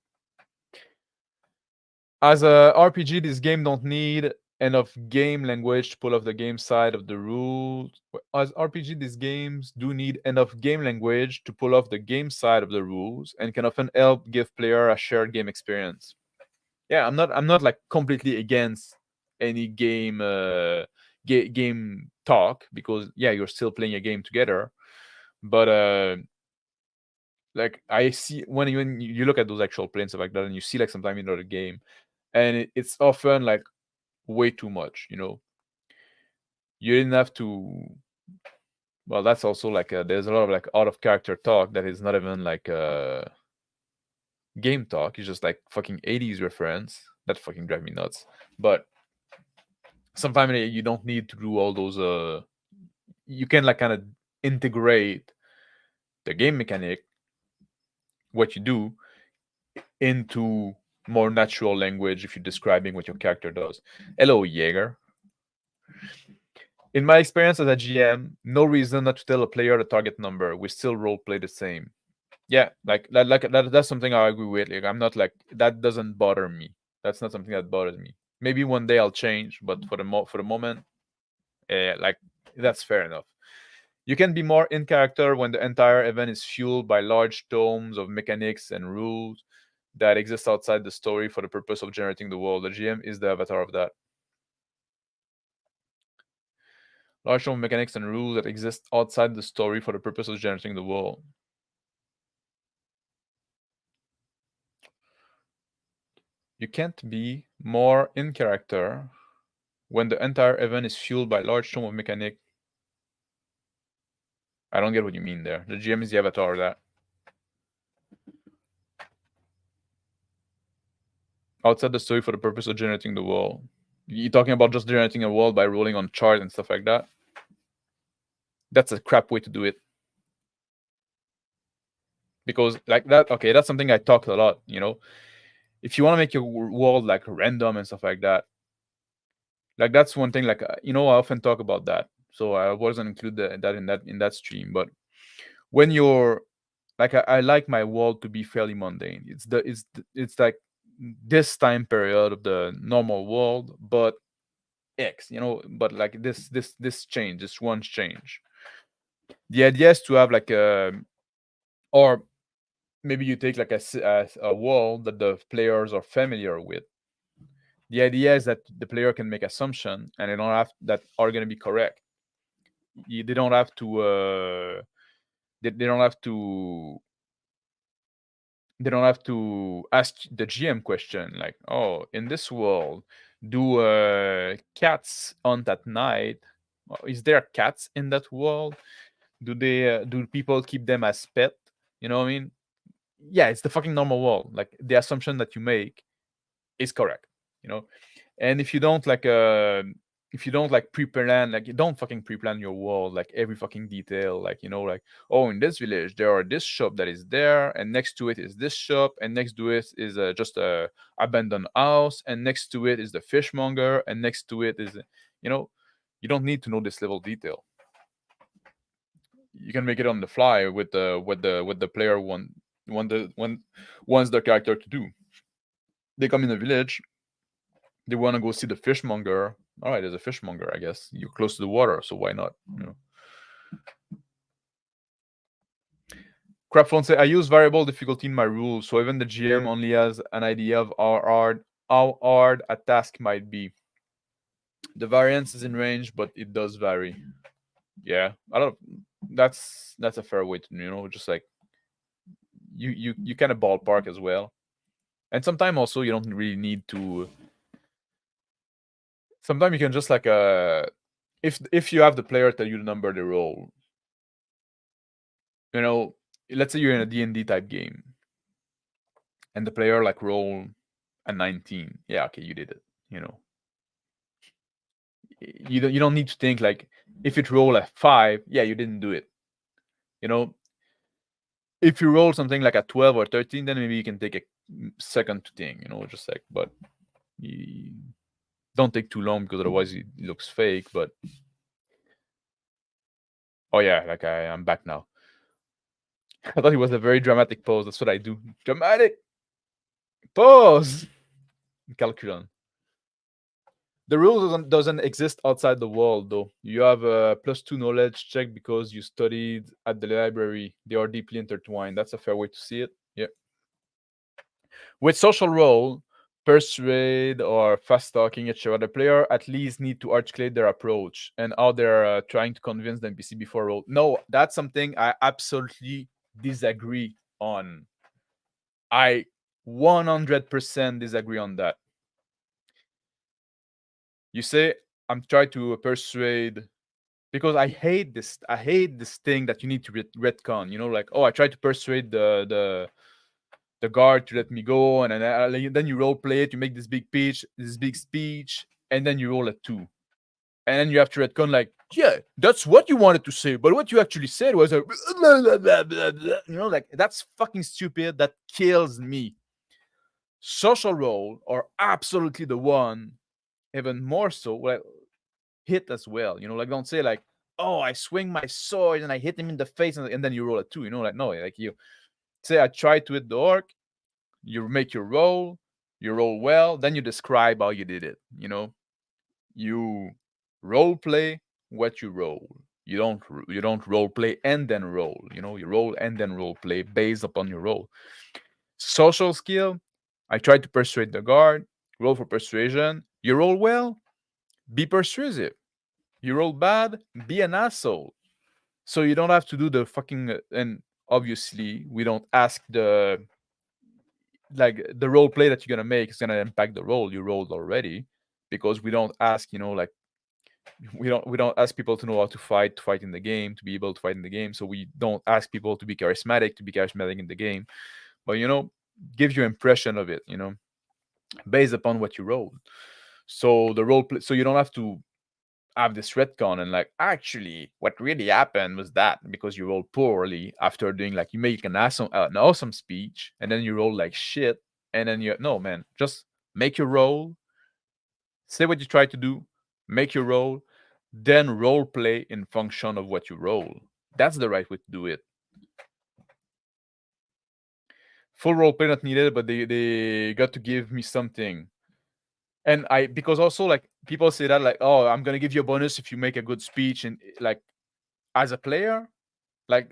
As a RPG, this game don't need enough game language to pull off the game side of the rules. As RPG, these games do need enough game language to pull off the game side of the rules and can often help give player a shared game experience. Yeah, I'm not like completely against any game talk, because yeah, you're still playing a game together. But like I see when you look at those actual plays and stuff like that, and you see like sometimes in the game, and it's often like way too much. You know, you didn't have to. Well, that's also like there's a lot of like out of character talk that is not even like game talk. It's just like fucking 80s reference that fucking drive me nuts. But sometimes you don't need to do all those. You can like kind of integrate the game mechanic, what you do, into more natural language if you're describing what your character does. Hello, Jaeger. In my experience as a GM, no reason not to tell a player the target number. We still role play the same. Yeah, that's something I agree with. Like, I'm not like that doesn't bother me. That's not something that bothers me. Maybe one day I'll change, but for the moment, like that's fair enough. You can be more in character when the entire event is fueled by large tomes of mechanics and rules that exist outside the story for the purpose of generating the world. The GM is the avatar of that. Large tome of mechanics and rules that exist outside the story for the purpose of generating the world. You can't be more in character when the entire event is fueled by large tome of mechanic. I don't get what you mean there. The GM is the avatar of that. Outside the story for the purpose of generating the world. You talking about just generating a world by rolling on chart and stuff like that? That's a crap way to do it. Because like that, okay, that's something I talked a lot, you know. If you want to make your world like random and stuff like that, like that's one thing. Like you know, I often talk about that, so I wasn't include that in that stream. But when you're like, I like my world to be fairly mundane. It's like this time period of the normal world, but X, you know, but like this change, this one change. The idea is to have like a, or maybe you take like a world that the players are familiar with. The idea is that the player can make assumption and they don't have that are going to be correct. They don't have to they don't have to they don't have to ask the GM question like, oh, in this world, do cats hunt at night? Is there cats in that world? Do people keep them as pet? You know what I mean? Yeah, it's the fucking normal world. Like the assumption that you make is correct. You know, and if you don't like pre-plan, like you don't fucking pre-plan your world, like every fucking detail, like you know, like, oh, in this village there are this shop that is there, and next to it is this shop, and next to it is just a abandoned house, and next to it is the fishmonger, and next to it is, you know, you don't need to know this level of detail. You can make it on the fly with the player wants the character to do. They come in a village, they want to go see the fishmonger. All right, there's a fishmonger. I guess you're close to the water, so why not? You know. Crapphone say I use variable difficulty in my rules, so even the GM only has an idea of how hard a task might be. The variance is in range, but it does vary. Yeah, I don't. That's a fair way to, you know, just like you kind of ballpark as well. And sometimes also you don't really need to. Sometimes you can just like if you have the player tell you the number they roll, you know, let's say you're in a D&D type game, and the player like roll a 19. Yeah, okay, you did it. You know, you don't need to think like if it roll a 5, yeah, you didn't do it. You know, if you roll something like a 12 or 13, then maybe you can take a second to think. You know, just like, but you don't take too long because otherwise it looks fake. But oh yeah, like I'm back now. I thought it was a very dramatic pause. That's what I do. Dramatic pause. Calculon. The rule doesn't exist outside the world, though. You have a +2 knowledge check because you studied at the library. They are deeply intertwined. That's a fair way to see it. Yeah. With social role, persuade, or fast talking, etc., the player at least need to articulate their approach and how they're trying to convince the NPC before roll. No, that's something I absolutely disagree on. I 100% disagree on that. You say I'm trying to persuade because I hate this. I hate this thing that you need to retcon. You know, like, oh, I tried to persuade the guard to let me go, and then you role play it. You make this big speech, and then you roll a 2, and then you have to retcon like, yeah, that's what you wanted to say, but what you actually said was a, you know, like that's fucking stupid. That kills me. Social role are absolutely the one, even more so, like hit as well. Like don't say like, oh, I swing my sword and I hit him in the face and then you roll a 2. Like no, like you say I try to hit the orc, you make your roll, you roll well, then you describe how you did it. You role play what you roll. You don't role play and then roll. You roll and then role play based upon your role. Social skill, I try to persuade the guard. Roll for persuasion. You roll well, be persuasive. You roll bad, be an asshole. So you don't have to do the fucking and obviously we don't ask the role play that you're gonna make is gonna impact the role you rolled already, because we don't ask, like we don't ask people to know how to fight in the game, to be able to fight in the game. So we don't ask people to be charismatic in the game, but give you impression of it, based upon what you rolled. So the role play, so you don't have to have this retcon and like actually what really happened was that because you rolled poorly after doing like you make an awesome speech and then you roll like shit, and then you no man, just make your roll, say what you try to do, make your roll, then role play in function of what you roll. That's the right way to do it. Full role play not needed, but they got to give me something. And because also like people say that like, oh, I'm gonna give you a bonus if you make a good speech, and like as a player, like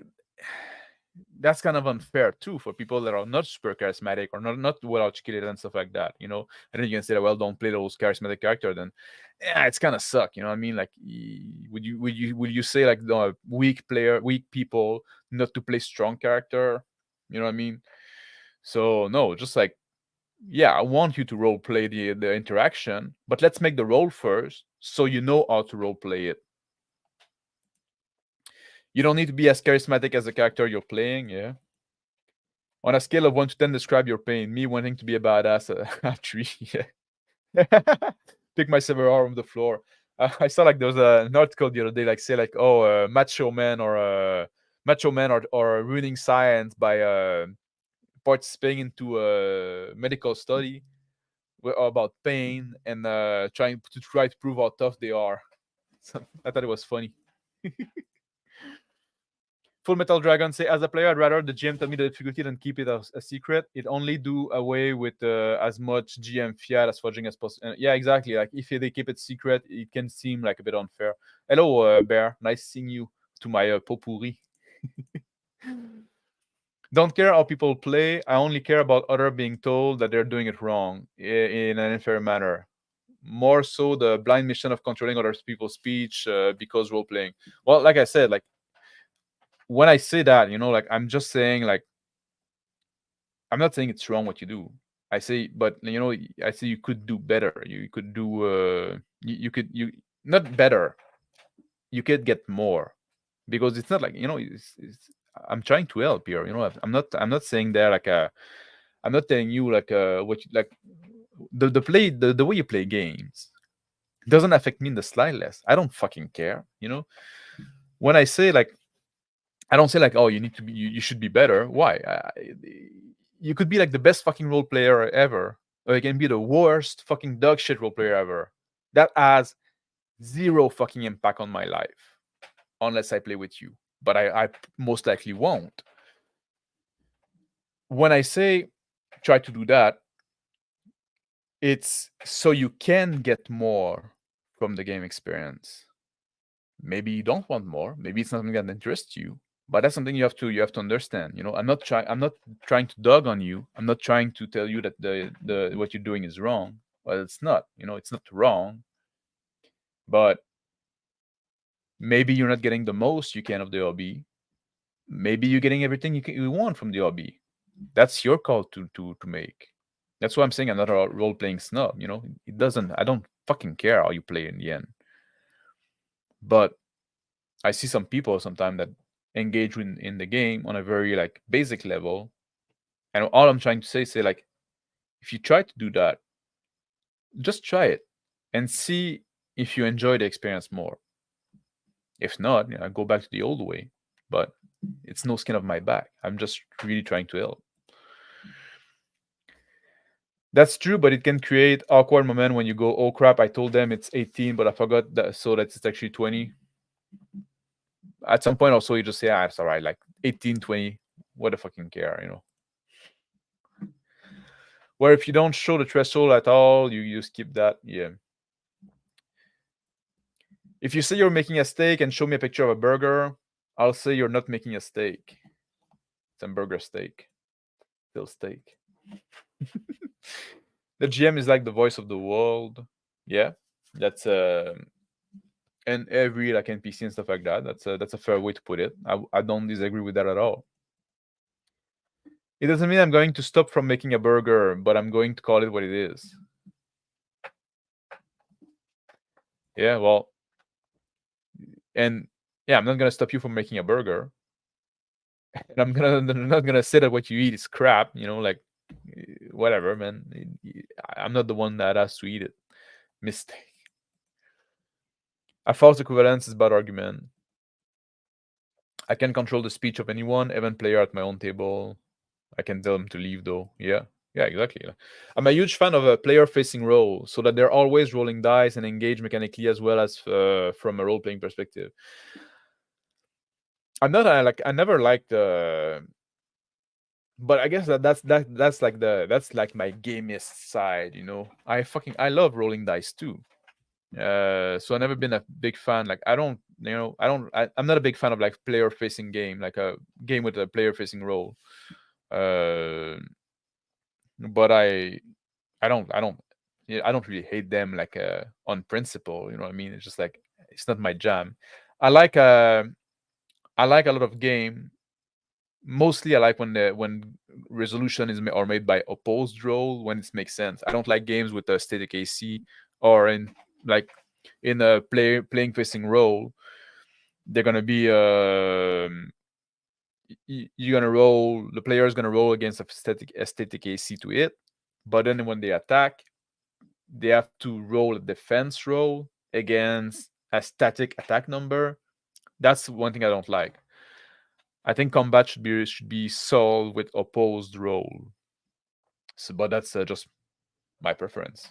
that's kind of unfair too for people that are not super charismatic or not well articulated and stuff like that. And then you can say, well, don't play those charismatic character. Then, yeah, it's kind of suck. You know what I mean? Like, would you say like the weak people not to play strong character? You know what I mean? So no, just like, yeah, I want you to role play the interaction, but let's make the role first so you know how to role play it. You don't need to be as charismatic as the character you're playing, yeah. On a scale of 1 to 10, describe your pain. Me wanting to be a badass at 3. Yeah. Pick my several arm on the floor. I saw like there was an article the other day, like say like, oh, macho man or ruining science by participating into a medical study about pain and trying to prove how tough they are. So I thought it was funny. Full Metal Dragon say, as a player, I'd rather the GM tell me the difficulty than keep it a secret. It only do away with as much GM fiat as fudging as possible. Yeah, exactly. Like if they keep it secret, it can seem like a bit unfair. Hello, Bear. Nice seeing you to my potpourri. Don't care how people play. I only care about other being told that they're doing it wrong in an unfair manner. More so the blind mission of controlling other people's speech because role playing. Well, like I said, like when I say that, like I'm just saying like I'm not saying it's wrong what you do. I say, but I say you could do better. You could do you not better. You could get more because it's not like I'm trying to help here. I'm not saying there like I'm not telling you like what you, like the way you play games doesn't affect me in the slightest. I don't fucking care. When I say like I don't say like, oh, you need to be, you should be better. Why? You could be like the best fucking role player ever, or you can be the worst fucking dog shit role player ever. That has zero fucking impact on my life, unless I play with you. But I most likely won't. When I say try to do that, it's so you can get more from the game experience. Maybe you don't want more. Maybe it's not something that interests you. But that's something you have to understand. I'm not trying to dog on you. I'm not trying to tell you that the what you're doing is wrong. Well, it's not. It's not wrong. But maybe you're not getting the most you can of the hobby. Maybe you're getting everything you want from the hobby. That's your call to make. That's why I'm saying I'm not a role playing snob. It doesn't. I don't fucking care how you play in the end. But I see some people sometimes that engage in the game on a very like basic level, and all I'm trying to say like, if you try to do that, just try it and see if you enjoy the experience more. If not, go back to the old way. But it's no skin of my back. I'm just really trying to help. That's true, but it can create awkward moment when you go, oh crap, I told them it's 18, but I forgot that, so that it's actually 20. At some point also you just say, it's all right, like 18, 20, what the fucking care, you know. Where if you don't show the threshold at all, you skip that. Yeah. If you say you're making a steak and show me a picture of a burger, I'll say you're not making a steak. It's a burger steak. Still steak. The GM is like the voice of the world. Yeah. That's and every like NPC and stuff like that. That's a fair way to put it. I don't disagree with that at all. It doesn't mean I'm going to stop from making a burger, but I'm going to call it what it is. Yeah, well, and yeah, I'm not gonna stop you from making a burger, and I'm not gonna say that what you eat is crap. You know, like whatever, man. I'm not the one that has to eat it. Mistake. A false equivalence is bad argument. I can control the speech of anyone, even player at my own table. I can tell them to leave though. Yeah, exactly. I'm a huge fan of a player-facing role, so that they're always rolling dice and engage mechanically as well as from a role-playing perspective. I'm not I never liked but I guess that's like my gamist side, you know. I love rolling dice too. So I've never been a big fan. Like I'm not a big fan of like player facing game, like a game with a player facing role. But I don't really hate them like on principle. You know what I mean? It's just like it's not my jam. I like uh I like a lot of game. Mostly, I like when resolution is are made by opposed role when it makes sense. I don't like games with a static AC or like in a playing facing role. They're gonna be you're gonna roll. The player is gonna roll against a static AC to it, but then when they attack, they have to roll a defense roll against a static attack number. That's one thing I don't like. I think combat should be solved with opposed roll. So, but that's just my preference.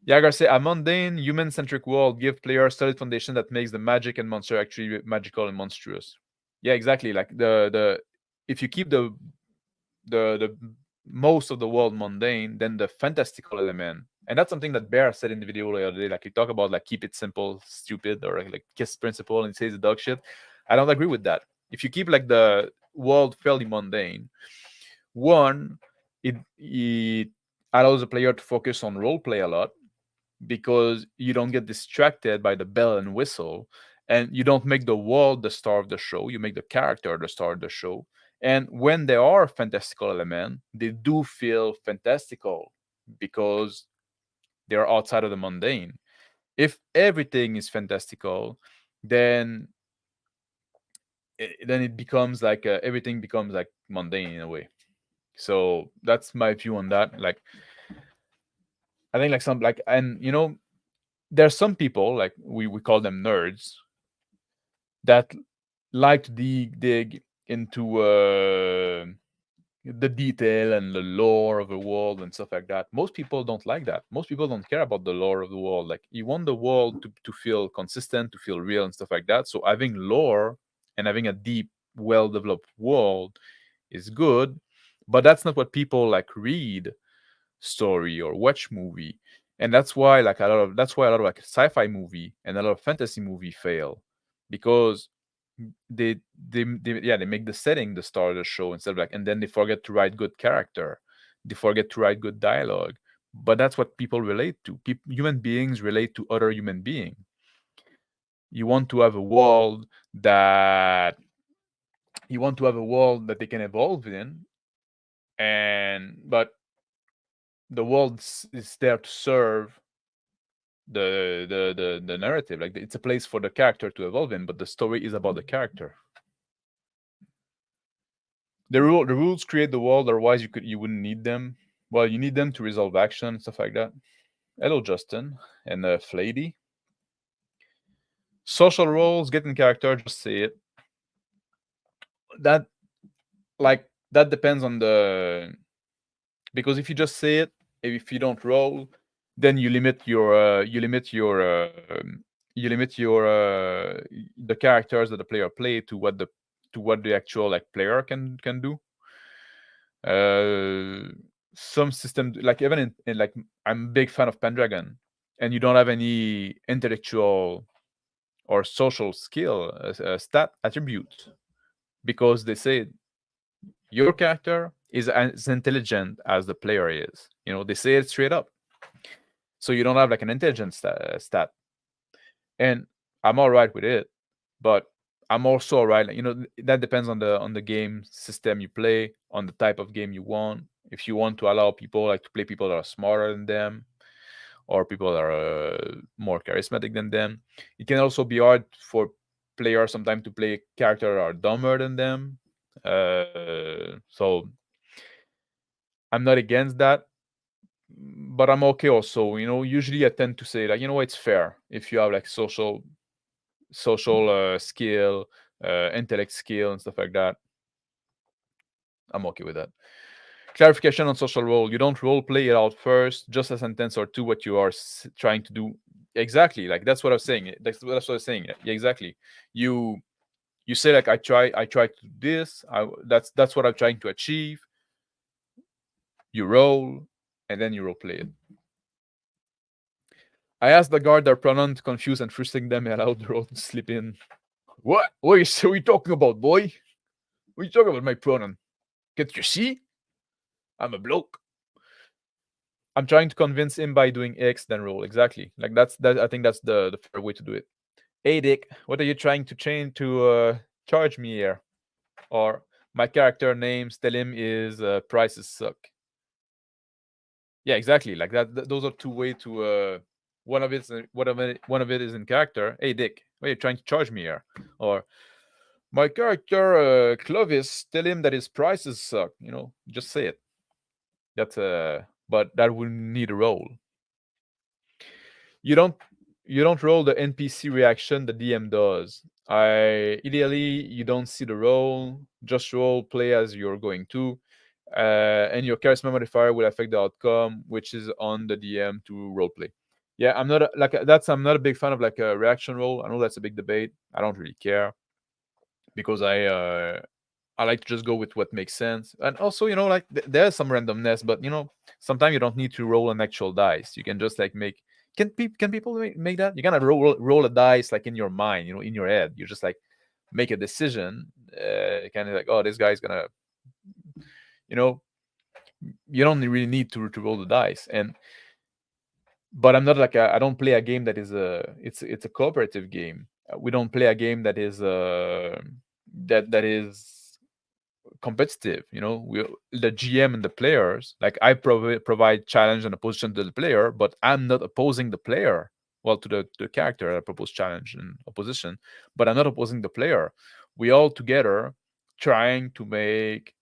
Yagar say a mundane, human-centric world give players solid foundation that makes the magic and monster actually magical and monstrous. Yeah, exactly. Like the if you keep the most of the world mundane, then the fantastical element, and that's something that Bear said in the video the other day. Like you talk about like keep it simple, stupid, or like kiss principle, and he says the dog shit. I don't agree with that. If you keep like the world fairly mundane, one, it allows the player to focus on role play a lot because you don't get distracted by the bell and whistle, and you don't make the world the star of the show. You make the character the star of the show. And when there are fantastical elements, they do feel fantastical because they're outside of the mundane. If everything is fantastical, then it becomes like everything becomes like mundane in a way. So that's my view on that. Like I think like some like and you know there's some people like we call them nerds that like to dig into the detail and the lore of the world and stuff like that. Most people don't like that. Most people don't care about the lore of the world. Like you want the world to feel consistent, to feel real and stuff like that. So having lore and having a deep, well-developed world is good, but that's not what people like read story or watch movie. And that's why a lot of like sci-fi movie and a lot of fantasy movie fail because they they make the setting the star of the show instead of like, and then they forget to write good character, they forget to write good dialogue. But that's what people relate to. Human beings relate to other human beings. You want to have a world that they can evolve in, and but the world is there to serve the narrative. Like it's a place for the character to evolve in, but the story is about the character. The rules create the world, otherwise you wouldn't need them. Well, you need them to resolve action, stuff like that. Hello, Justin and Flady. Social roles, get in character, just say it. That depends on because if you just say it, if you don't roll, then you limit the characters that the player play to what the actual like player can do. Some system, like even in like, I'm a big fan of Pendragon, and you don't have any intellectual or social skill stat attribute, because they say your character is as intelligent as the player is. They say it straight up. So you don't have like an intelligence stat, and I'm all right with it. But I'm also all right. That depends on the game system you play, on the type of game you want. If you want to allow people like to play people that are smarter than them, or people that are more charismatic than them. It can also be hard for players sometimes to play characters that are dumber than them. So I'm not against that, but I'm okay also. Usually I tend to say like, it's fair if you have like social skill, intellect skill, and stuff like that. I'm okay with that. Clarification on social role: you don't role play it out first, just a sentence or two what you are trying to do. Exactly, like that's what I was saying. That's what I was saying. Yeah, exactly. You say like, I try to do this. That's what I'm trying to achieve. You roll, and then you role play it. I asked the guard their pronoun to confuse and frustrate them and allowed the roll to slip in. What are you talking about, boy? What are you talking about my pronoun? Can't you see? I'm a bloke. I'm trying to convince him by doing X, then roll. Exactly. Like that. I think that's the fair way to do it. Hey Dick, what are you trying to charge me here? Or my character names tell him is prices suck. Yeah, exactly. Like that. Those are two ways to. One of it is in character. Hey Dick, what are you trying to charge me here? Or my character Clovis, tell him that his prices suck. Just say it. That's but that would need a roll. You don't roll the NPC reaction the DM does. Ideally you don't see the roll, just roll play as you're going to, and your charisma modifier will affect the outcome, which is on the DM to role play. Yeah, I'm not a big fan of like a reaction roll. I know that's a big debate. I don't really care, because I like to just go with what makes sense. And also, like there's some randomness, but sometimes you don't need to roll an actual dice. You can just like make. Can people make that? You kind of roll a dice like in your mind, in your head. You just like make a decision, kind of like, oh, this guy's gonna, you know, you don't really need to roll the dice. But I'm not like I don't play a game that is it's a cooperative game. We don't play a game that is that is competitive. The GM and the players, like I provide challenge and opposition to the player, but I'm not opposing the player. Well, to the character I propose challenge and opposition, but I'm not opposing the player. We all together trying to make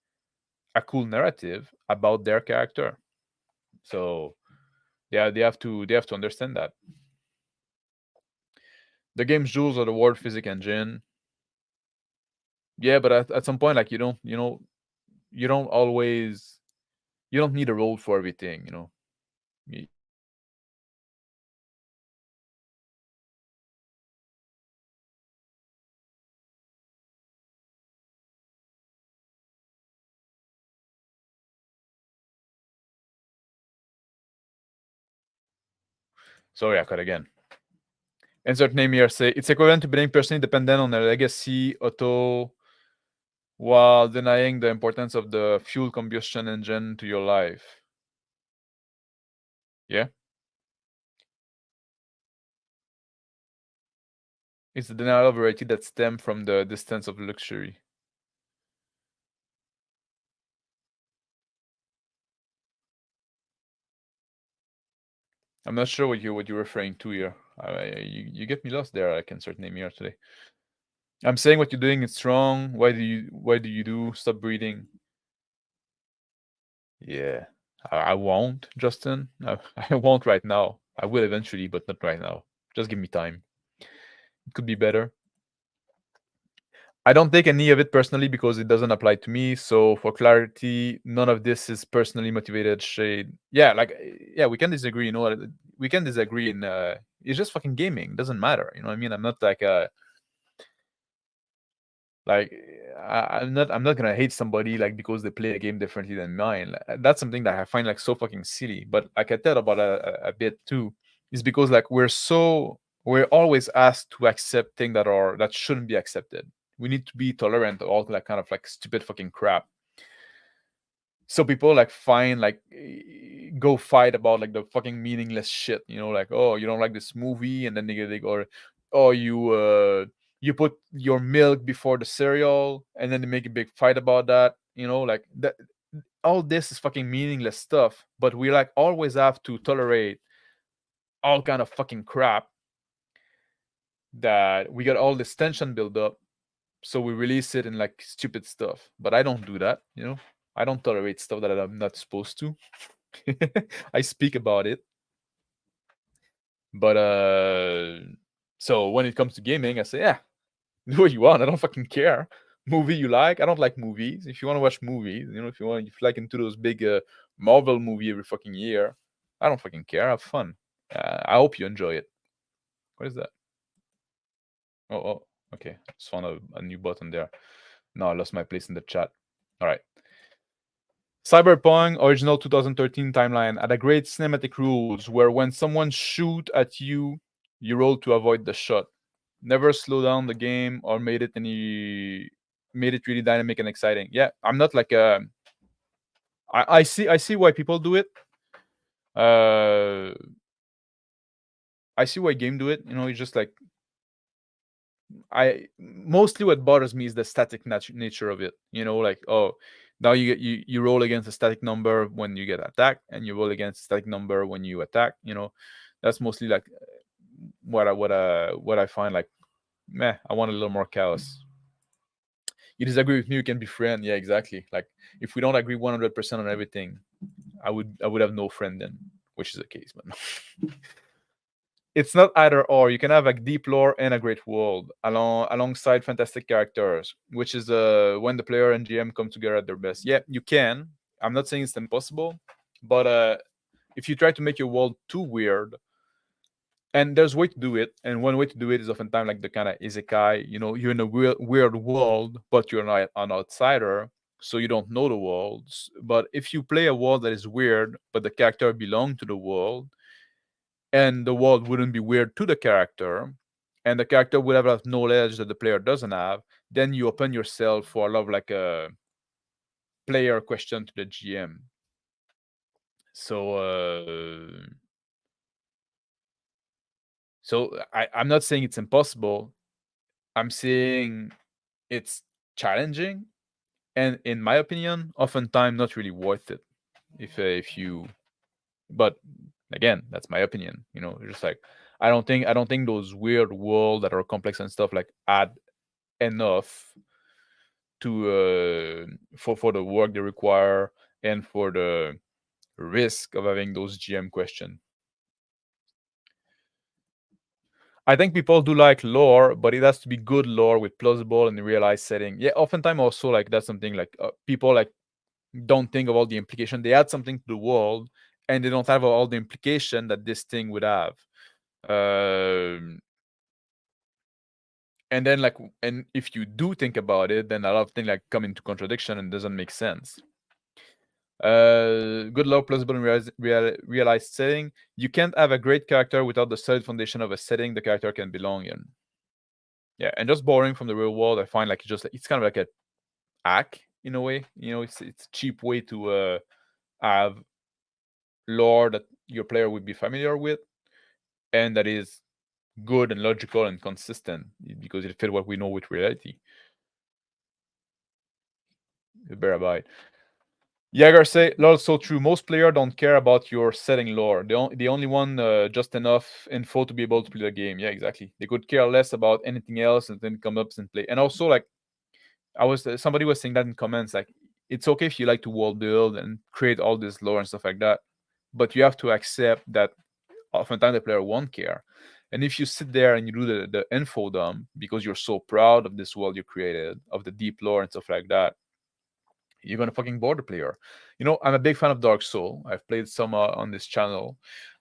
a cool narrative about their character. So yeah, they have to understand that the game's jewels are the word physics engine. Yeah, but at some point, like you don't always you don't need a role for everything. Y- Sorry, I cut again. Insert name here. Say it's equivalent to being personally dependent on a legacy auto while denying the importance of the fuel combustion engine to your life. Yeah, it's the denial of variety that stem from the distance of luxury. I'm not sure what you're referring to here. You get me lost there. I can insert name here today. I'm saying what you're doing is wrong. Why do you do? Stop breathing. Yeah, I won't, Justin. I won't right now. I will eventually, but not right now. Just give me time. It could be better. I don't take any of it personally because it doesn't apply to me. So for clarity, none of this is personally motivated shade. Yeah, like yeah, we can disagree. You know what? We can disagree, and it's just fucking gaming. It doesn't matter. You know what I mean? I'm not like I'm not gonna hate somebody like because they play a game differently than mine. That's something that I find like so fucking silly. But like I thought about a bit too, is because like we're always asked to accept things that shouldn't be accepted. We need to be tolerant of all that kind of like stupid fucking crap. So people like find like go fight about like the fucking meaningless shit, you know, like, oh, you don't like this movie, and then they go, oh, you put your milk before the cereal, and then they make a big fight about that, you know, like that. All this is fucking meaningless stuff, but we like always have to tolerate all kind of fucking crap, that we got all this tension build up, so we release it in like stupid stuff. But I don't do that, you know. I don't tolerate stuff that I'm not supposed to. I speak about it, but so when it comes to gaming, I say, yeah, do what you want. I don't fucking care. Movie you like? I don't like movies. If you want to watch movies, you know, if you like into those big Marvel movie every fucking year, I don't fucking care. Have fun. I hope you enjoy it. What is that? Oh, okay. Just found a new button there. No, I lost my place in the chat. All right. Cyberpunk original 2013 timeline had a great cinematic rules where when someone shoot at you, you roll to avoid the shot. Never slow down the game or made it really dynamic and exciting. Yeah, I'm not like I see why people do it. I see why game do it. You know, it's just like mostly what bothers me is the static nature of it. You know, like, oh, now you roll against a static number when you get attacked, and you roll against a static number when you attack. You know, that's mostly like what I find like, meh. I want a little more chaos. You disagree with me, you can be friend. Yeah, exactly. Like if we don't agree 100% on everything, I would have no friend then, which is the case. But no. It's not either or. You can have a deep lore and a great world alongside fantastic characters, which is when the player and GM come together at their best. Yeah, you can. I'm not saying it's impossible, but if you try to make your world too weird, and there's a way to do it, and one way to do it is oftentimes like the kind of isekai. You know, you're in a weird world, but you're not an outsider, so you don't know the world. But if you play a world that is weird, but the character belong to the world, and the world wouldn't be weird to the character, and the character would have knowledge that the player doesn't have, then you open yourself for a lot of like a player question to the GM. So I'm not saying it's impossible. I'm saying it's challenging, and in my opinion, oftentimes not really worth it. If you, but again, that's my opinion. You know, just like I don't think those weird world that are complex and stuff like add enough to for the work they require and for the risk of having those GM questions. I think people do like lore, but it has to be good lore with plausible and realized setting. Yeah, oftentimes also like that's something like people like don't think of all the implication. They add something to the world, and they don't have all the implication that this thing would have. And then like, and if you do think about it, then a lot of things like come into contradiction and doesn't make sense. Good lore, plausible and realized setting. You can't have a great character without the solid foundation of a setting the character can belong in. Yeah, and just borrowing from the real world, I find like it's kind of like a hack in a way. You know, it's a cheap way to have lore that your player would be familiar with, and that is good and logical and consistent because it fit what we know with reality. Bear abide. Jaeger say, lol, so true. Most players don't care about your setting lore. They only want just enough info to be able to play the game. Yeah, exactly. They could care less about anything else and then come up and play. And also, like, somebody was saying that in comments, like, it's okay if you like to world build and create all this lore and stuff like that, but you have to accept that oftentimes the player won't care. And if you sit there and you do the info dump because you're so proud of this world you created, of the deep lore and stuff like that, you're gonna fucking bore the player. I'm a big fan of Dark Soul. I've played some on this channel,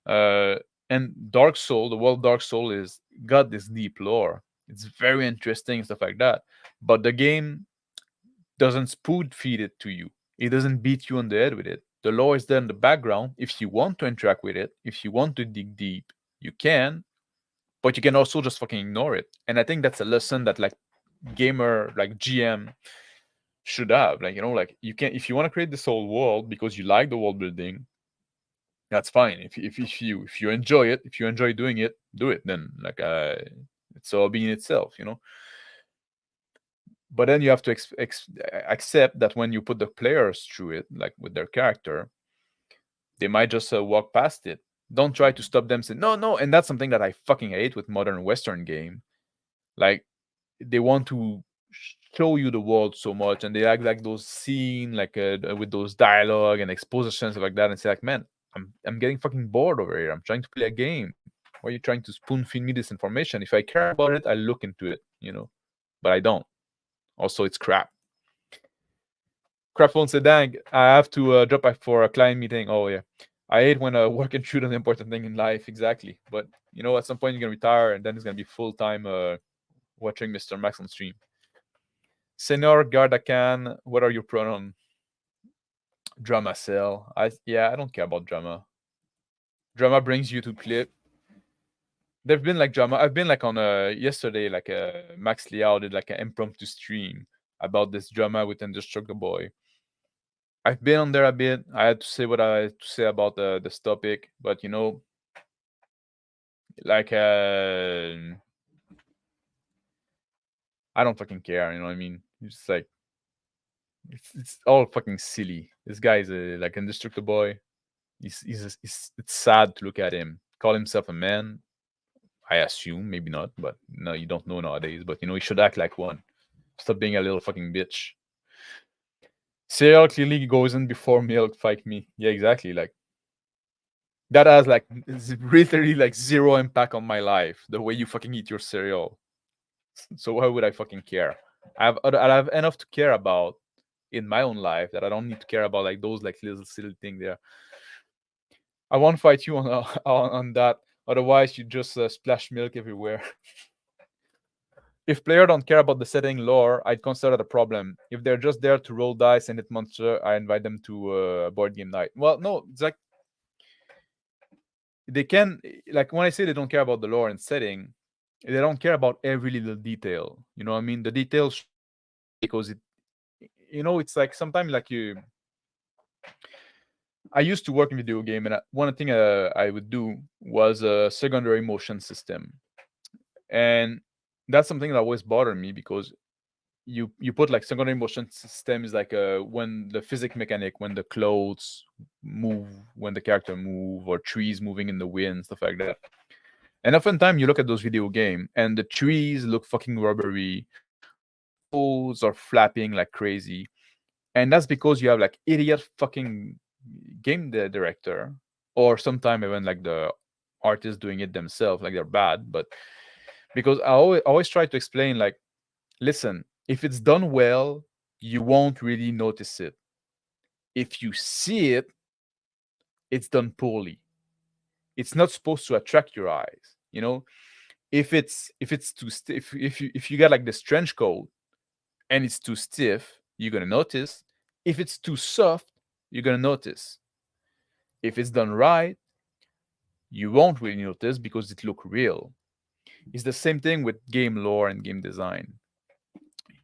uh, and Dark Soul, the world Dark Soul is got this deep lore. It's very interesting and stuff like that. But the game doesn't spoon feed it to you. It doesn't beat you on the head with it. The lore is there in the background. If you want to interact with it, if you want to dig deep, you can. But you can also just fucking ignore it. And I think that's a lesson that like gamer, like GM, should have. Like like you can, if you want to create this whole world because you like the world building, that's fine. If you enjoy it, if you enjoy doing it, do it. Then like it's a hobby in itself. But then you have to accept that when you put the players through it, like with their character, they might just walk past it. Don't try to stop them. Say no, no, and that's something that I fucking hate with modern Western game. Like they want to show you the world so much, and they act like those scene like with those dialogue and expositions like that, and say like, man, I'm getting fucking bored over here. I'm trying to play a game. Why are you trying to spoon feed me this information? If I care about it, I'll look into it, but I don't. Also, it's crap. Crap phone said, dang, I have to drop back for a client meeting. Oh yeah, I hate when work and shoot an important thing in life. Exactly, but at some point you're gonna retire, and then it's gonna be full time watching Mr. Max on stream. Senor Gardakan, what are your pronouns? Drama cell. I don't care about drama. Drama brings you to clip. There've been like drama. I've been like on yesterday, like Max Liao did like an impromptu stream about this drama with Indestructible Boy. I've been on there a bit. I had to say what I had to say about this topic, but like I don't fucking care. You know what I mean? It's just like it's all fucking silly. This guy is like Indestructible Boy. It's sad to look at him. Call himself a man. I assume, maybe not, but no, you don't know nowadays. But he should act like one. Stop being a little fucking bitch. Cereal clearly goes in before milk. Fight me. Yeah, exactly. Like that has like literally like zero impact on my life. The way you fucking eat your cereal. So why would I fucking care? I have enough to care about in my own life that I don't need to care about like those like little silly thing there. I won't fight you on that. Otherwise, you just splash milk everywhere. If players don't care about the setting lore, I'd consider it a problem. If they're just there to roll dice and hit monster, I invite them to a board game night. Well, no, it's like they can, like when I say they don't care about the lore and setting, they don't care about every little detail. You know what I mean? The details, because it's like sometimes like I used to work in video game, and one thing I would do was a secondary motion system, and that's something that always bothered me because you put like secondary motion systems like when the physics mechanic, when the clothes move, when the character move, or trees moving in the wind, stuff like that. And oftentimes you look at those video game and the trees look fucking rubbery, the clothes are flapping like crazy, and that's because you have like idiot fucking game director, or sometimes even like the artists doing it themselves, like they're bad. But because I always try to explain, like, listen, if it's done well, you won't really notice it. If you see it, it's done poorly. It's not supposed to attract your eyes. If it's too stiff, if you got like this trench coat and it's too stiff, you're gonna notice. If it's too soft, you're gonna notice. If it's done right, you won't really notice because it look real. It's the same thing with game lore and game design.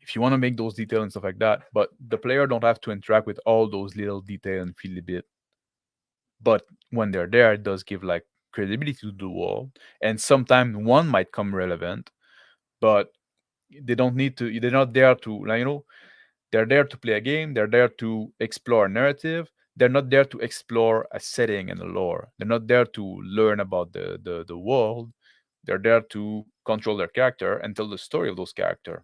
If you want to make those details and stuff like that, but the player don't have to interact with all those little detail and feel a bit. But when they're there, it does give like credibility to the world, and sometimes one might come relevant, but they don't need to. They're not there to like they're there to play a game. They're there to explore a narrative. They're not there to explore a setting and a lore. They're not there to learn about the world. They're there to control their character and tell the story of those character.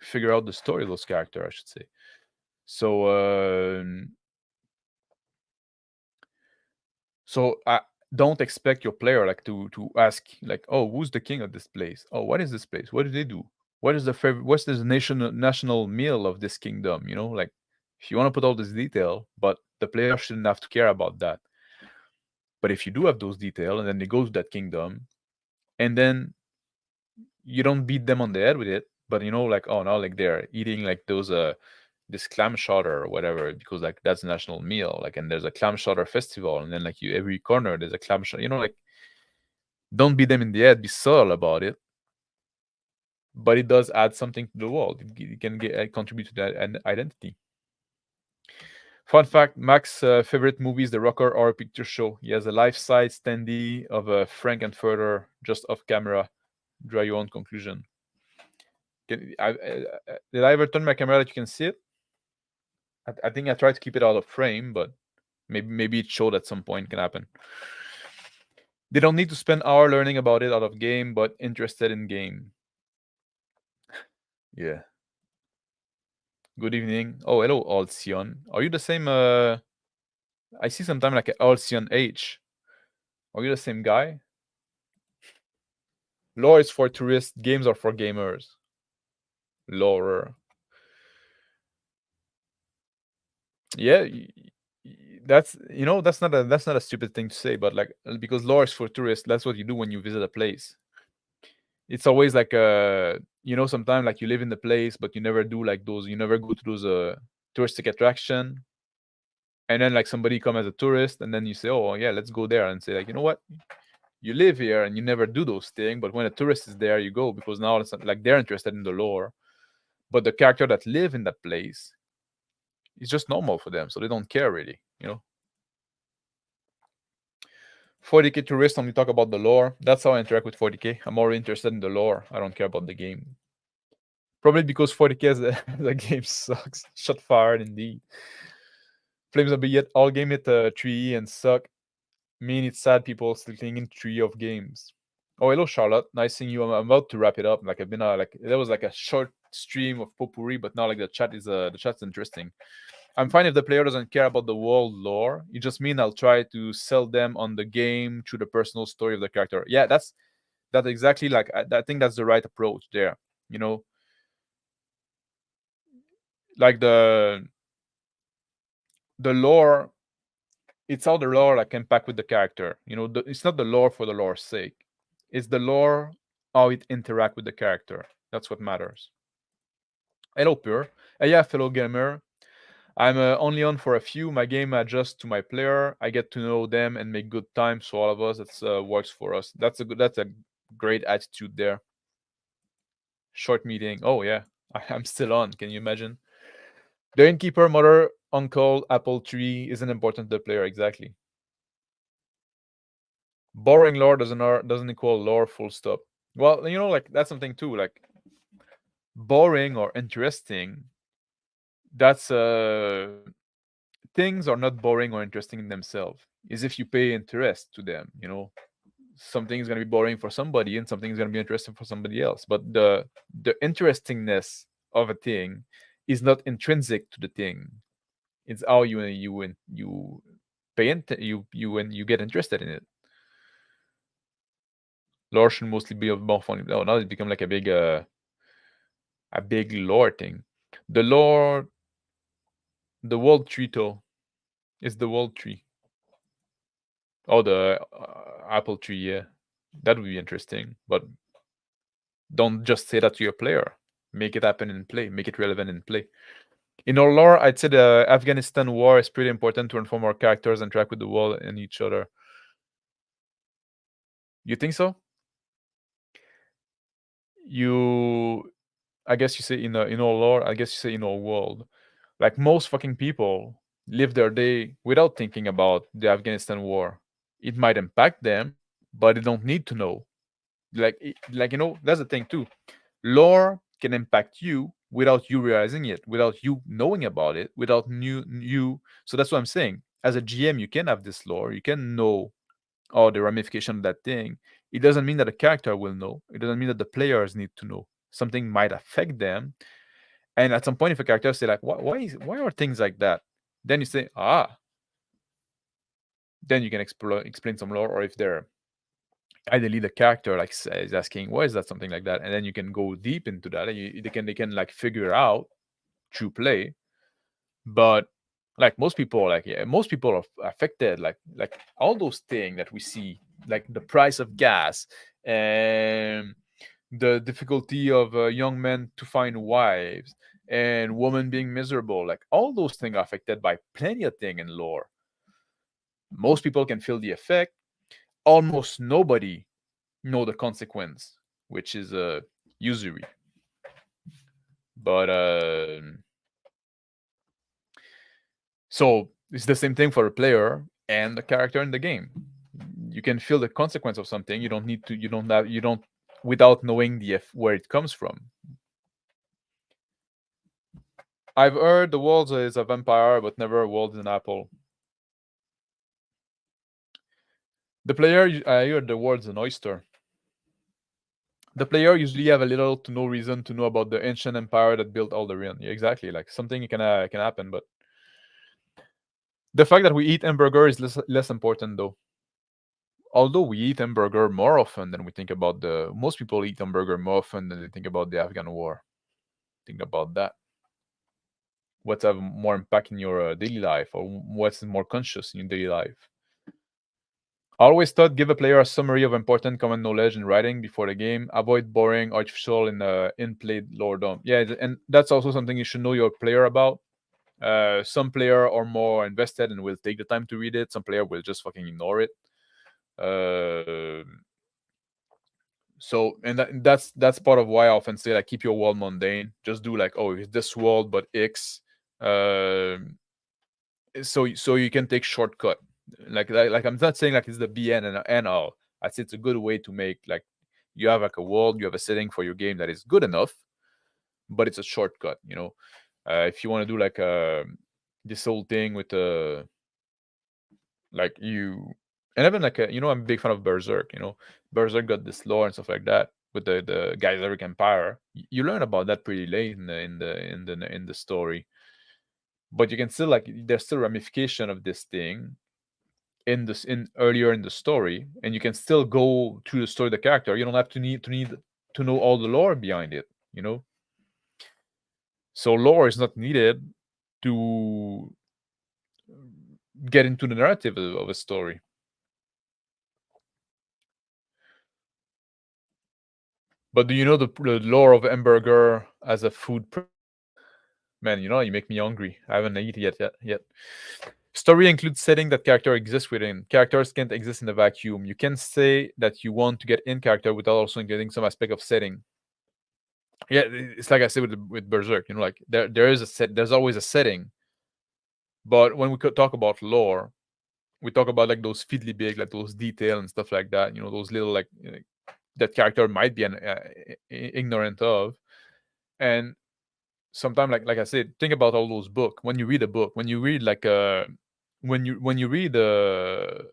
Figure out the story of those character, I should say. So, so don't expect your player like to ask like, oh, who's the king of this place? Oh, what is this place? What do they do? What is the favorite? What's the national meal of this kingdom? You know, like if you want to put all this detail, but the player shouldn't have to care about that. But if you do have those detail, and then they go to that kingdom, and then you don't beat them on the head with it, but you know, like, oh no, like they're eating like those this clam chowder or whatever because like that's a national meal, like, and there's a clam chowder festival, and then like you every corner there's a clam chowder, you know, like don't beat them in the head, be subtle about it, but it does add something to the world. It can get contribute to that an identity. Fun fact: Mac's favorite movie is the Rocker Horror Picture Show. He has a life-size standee of Frank-N-Furter just off camera. Draw your own conclusion. Did I ever turn my camera that you can see it? I think I tried to keep it out of frame, but maybe it showed at some point can happen. They don't need to spend hour learning about it out of game, but interested in game. Yeah. Good evening. Oh, hello, Alcyon. Are you the same? I see sometime like Alcyon H. Are you the same guy? Lore is for tourists. Games are for gamers. Lore. Yeah, that's that's not a stupid thing to say, but like because lore is for tourists, that's what you do when you visit a place. It's always like sometimes like you live in the place, but you never do like those. You never go to those touristic attraction, and then like somebody come as a tourist, and then you say, oh yeah, let's go there, and say like, you know what, you live here and you never do those things, but when a tourist is there, you go because now it's like they're interested in the lore, but the character that live in that place is just normal for them, so they don't care really, 40k tourist only talk about the lore. That's how I interact with 40k. I'm more interested in the lore. I don't care about the game. Probably because 40k as the game sucks. Shot fired indeed. Flames of yet all game it 3 and suck. Mean it's sad people still clinging 3 of games. Oh, hello Charlotte. Nice seeing you. I'm about to wrap it up. Like I've been like there was like a short stream of Potpourri, but now like the chat's interesting. I'm fine if the player doesn't care about the world lore. It just means I'll try to sell them on the game through the personal story of the character. Yeah, that's exactly like I think that's the right approach there. Like the lore, it's how the lore like impact with the character. It's not the lore for the lore's sake. It's the lore how it interact with the character. That's what matters. Hello, Pure. Yeah, fellow gamer. I'm only on for a few. My game adjusts to my player. I get to know them and make good times for all of us. That works for us. That's a great attitude there. Short meeting. Oh yeah, I'm still on. Can you imagine? The innkeeper, mother, uncle, apple tree isn't important to the player exactly. Boring lore doesn't equal lore. Full stop. Well, like that's something too. Like boring or interesting. That's things are not boring or interesting in themselves. Is if you pay interest to them. Something is going to be boring for somebody and something is going to be interesting for somebody else. But the interestingness of a thing is not intrinsic to the thing. It's how you pay when you get interested in it. Lore should mostly be more funny. No, now it's become like a big lore thing. The lore, the world tree though, is the world tree. Oh, the apple tree, yeah, that would be interesting. But don't just say that to your player. Make it happen in play. Make it relevant in play. In our lore, I'd say the Afghanistan war is pretty important to inform our characters and track with the world and each other. You think so? I guess you say in our lore. I guess you say in our world. Like most fucking people live their day without thinking about the Afghanistan war. It might impact them, but they don't need to know. That's the thing too. Lore can impact you without you realizing it, without you knowing about it, without you. So that's what I'm saying. As a GM, you can have this lore. You can know all the ramification of that thing. It doesn't mean that the character will know. It doesn't mean that the players need to know. Something might affect them, and at some point, if a character say like, why are things like that? Then you say, then you can explain some lore, or if they're ideally the character like is asking why is that, something like that, and then you can go deep into that, and they can like figure out through play. But like most people, like most people are affected, like all those things that we see, like the price of gas and the difficulty of young men to find wives and women being miserable, like all those things are affected by plenty of things in lore. Most people can feel the effect. Almost nobody know the consequence, which is usury. But so it's the same thing for a player and the character in the game. You can feel the consequence of something. You don't need to. You don't without knowing where it comes from. I've heard the world is a vampire, but never a world is an apple. The player, I heard the world's an oyster. The player usually have a little to no reason to know about the ancient empire that built all the realm. Yeah, exactly. Like something can happen, but the fact that we eat hamburger is less important though. Although we eat hamburger more often than we think about most people eat hamburger more often than they think about the Afghan war. Think about that. What's have more impact in your daily life, or what's more conscious in your daily life? I always thought give a player a summary of important common knowledge in writing before the game. Avoid boring, artificial, in-play lore dump. Yeah, and that's also something you should know your player about. Some player are more invested and will take the time to read it. Some player will just fucking ignore it. So and that's part of why I often say like keep your world mundane. Just do like, oh, it's this world but X. So you can take shortcut. Like I'm not saying like it's the BN and end all. I say it's a good way to make like you have like a world, you have a setting for your game that is good enough, but it's a shortcut. If you want to do like this whole thing with like you and even like I'm a big fan of Berserk. Berserk got this lore and stuff like that with the Geyseric Empire. You learn about that pretty late in the story, but you can still like there's still ramification of this thing in earlier in the story, and you can still go through the story of the character. You don't have to know all the lore behind it. So lore is not needed to get into the narrative of a story. But do you know the lore of hamburger as a food? Man, you make me hungry. I haven't eaten yet. Story includes setting that character exists within. Characters can't exist in a vacuum. You can say that you want to get in character without also including some aspect of setting. Yeah, it's like I said with Berserk. Like there's always a setting. But when we could talk about lore, we talk about like those fiddly big, like those detail and stuff like that. Those little like that character might be ignorant of. And sometimes, like I said, think about all those books. When you read a book, when you read like when you read the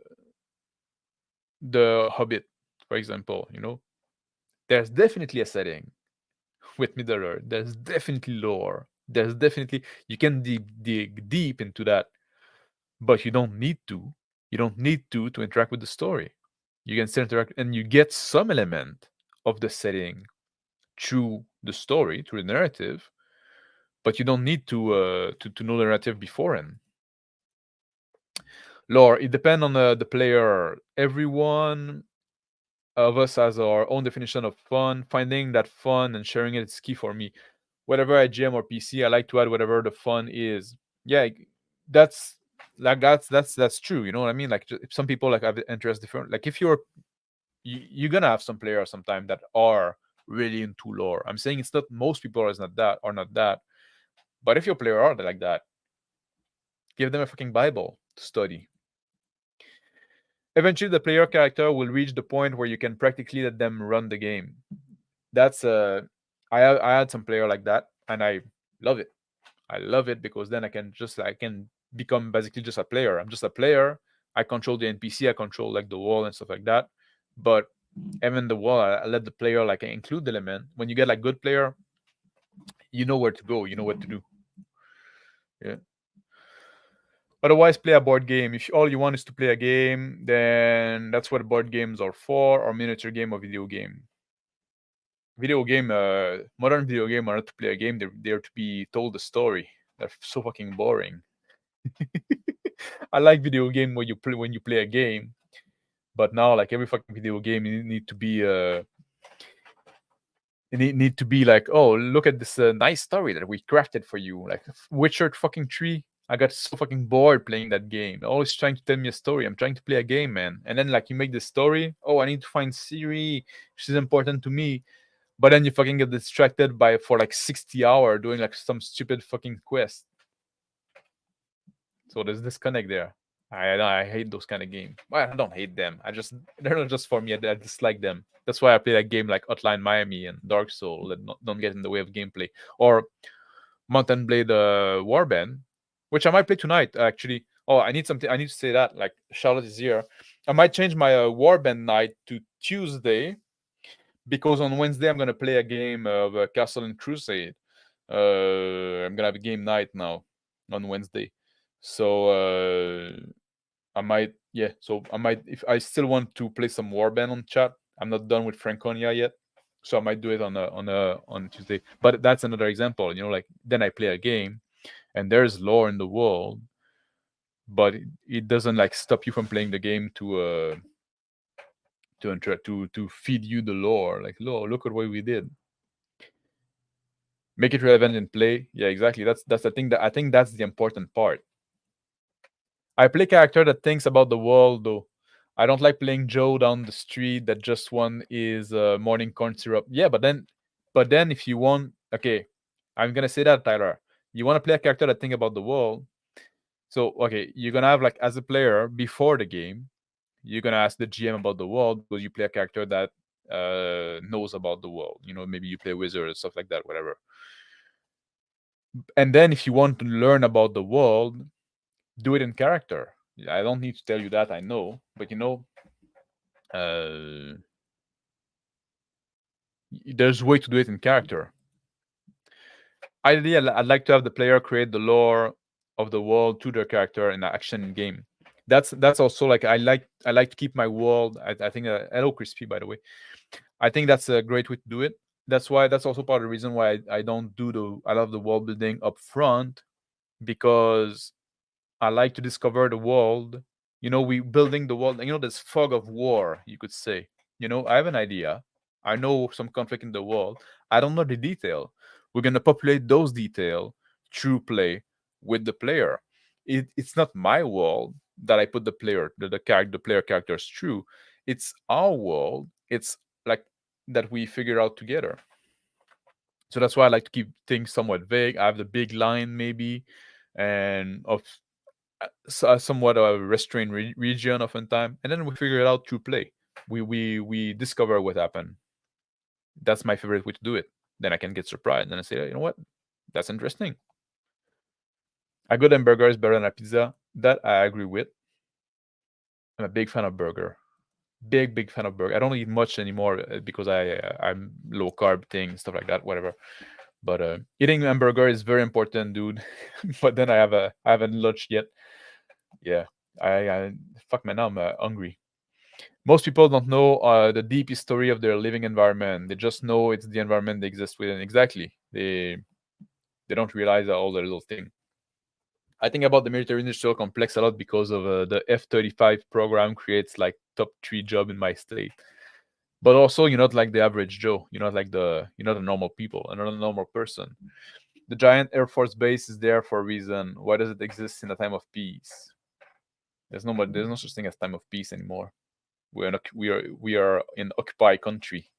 Hobbit, for example, there's definitely a setting with Middle Earth. There's definitely lore. There's definitely you can dig deep into that, but you don't need to. You don't need to interact with the story. You can still interact, and you get some element of the setting through the story, through the narrative, but you don't need to know the narrative beforehand. Lore, it depends on the player. Everyone of us has our own definition of fun. Finding that fun and sharing it is key for me. Whatever I GM or PC, I like to add whatever the fun is. Yeah, that's that's true. You know what I mean? Like some people like have interest different. Like if you're gonna have some players sometime that are really into lore. I'm saying it's not most people are not that. But if your player are like that, give them a fucking Bible to study. Eventually, the player character will reach the point where you can practically let them run the game. That's I had some player like that, and I love it. I love it because then I can become basically just a player. I'm just a player. I control the NPC. I control like the wall and stuff like that. But even the wall, I let the player like include the element. When you get like good player, you know where to go. You know what to do. Yeah. Otherwise, play a board game. If all you want is to play a game, then that's what board games are for, or miniature game or video game. Modern video game are not to play a game. They're to be told a story. They're so fucking boring. I like video game when you play a game, but now like every fucking video game, you need to be need to be like, oh, look at this nice story that we crafted for you. Like Witcher fucking 3. I got so fucking bored playing that game. Always trying to tell me a story. I'm trying to play a game, man. And then like you make the story. Oh, I need to find Siri. She's important to me. But then you fucking get distracted by for like 60 hours doing like some stupid fucking quest. So there's disconnect there. I hate those kind of games. Well, I don't hate them. They're not just for me. I dislike them. That's why I play a game like Hotline Miami and Dark Soul that don't get in the way of gameplay. Or Mountain Blade Warband, which I might play tonight actually. Oh, I need something. I need to say that like Charlotte is here. I might change my Warband night to Tuesday because on Wednesday I'm gonna play a game of Castle and Crusade. I'm gonna have a game night now on Wednesday, so I might if I still want to play some Warband on chat. I'm not done with Franconia yet, so I might do it on Tuesday. But that's another example, like then I play a game, and there's lore in the world, but it doesn't like stop you from playing the game to feed you the lore. Like, look at what we did. Make it relevant in play. Yeah, exactly. That's the thing that I think that's the important part. I play character that thinks about the world though. I don't like playing Joe down the street that just one is morning corn syrup. Yeah, but then if you want, okay, I'm gonna say that, Tyler. You want to play a character that think about the world. So okay, you're gonna have like as a player before the game, you're gonna ask the GM about the world because you play a character that knows about the world. Maybe you play wizard or stuff like that, whatever. And then if you want to learn about the world, do it in character. I don't need to tell you that, I know, but there's a way to do it in character. Ideally, I'd like to have the player create the lore of the world to their character in an action game. That's also like I like to keep my world. I think hello Crispy, by the way. I think that's a great way to do it. That's also part of the reason why I don't do I love the world building up front, because I like to discover the world. We building the world. This fog of war, you could say. I have an idea. I know some conflict in the world. I don't know the detail. We're gonna populate those detail through play with the player. It's not my world that I put the player, the player characters through. It's our world. It's like that we figure out together. So that's why I like to keep things somewhat vague. I have the big line maybe, and of somewhat a restrained region oftentimes, and then we figure it out through play. We discover what happened. That's my favorite way to do it. Then I can get surprised, and I say, you know what, that's interesting. A good hamburger is better than a pizza. That I agree with. I'm a big fan of burger. Big fan of burger. I don't eat much anymore because I'm low carb thing, stuff like that, whatever. But eating hamburger is very important, dude. But then I haven't lunch yet. Yeah, I fuck man, now I'm hungry. Most people don't know the deep history of their living environment. They just know it's the environment they exist within. Exactly. They don't realize all the little thing. I think about the military industrial complex a lot because of the F-35 program creates like top 3 job in my state. But also, you're not like the average Joe. You're not a normal people. You're not a normal person. The giant Air Force base is there for a reason. Why does it exist in a time of peace? There's no such thing as time of peace anymore. We are in occupied country.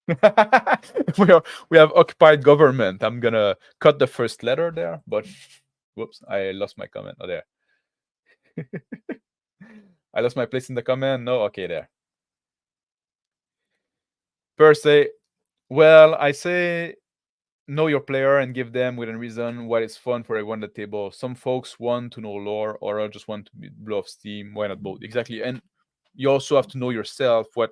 we have occupied government. I'm gonna cut the first letter there, but whoops, I lost my comment. Oh, there. I lost my place in the comment. No, okay, there. Per se, well, I say know your player and give them within reason what is fun for everyone at the table. Some folks want to know lore, or just want to blow off steam. Why not both? Exactly. And you also have to know yourself what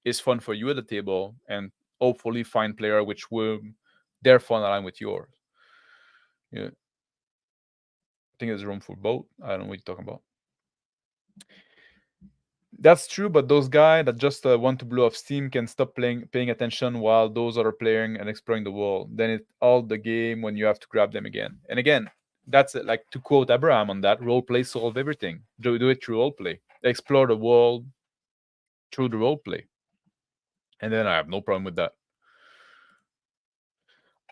is fun for you at the table, and hopefully find player which will their fun align with yours. Yeah. think there's room for both. I don't know what you're talking about. That's true, but those guys that just want to blow off steam can stop paying attention while those are playing and exploring the world. Then it's all the game when you have to grab them again. And again, that's like to quote Abraham on that: role play solve everything. Do it through role play. Explore the world through the role play, and then I have no problem with that.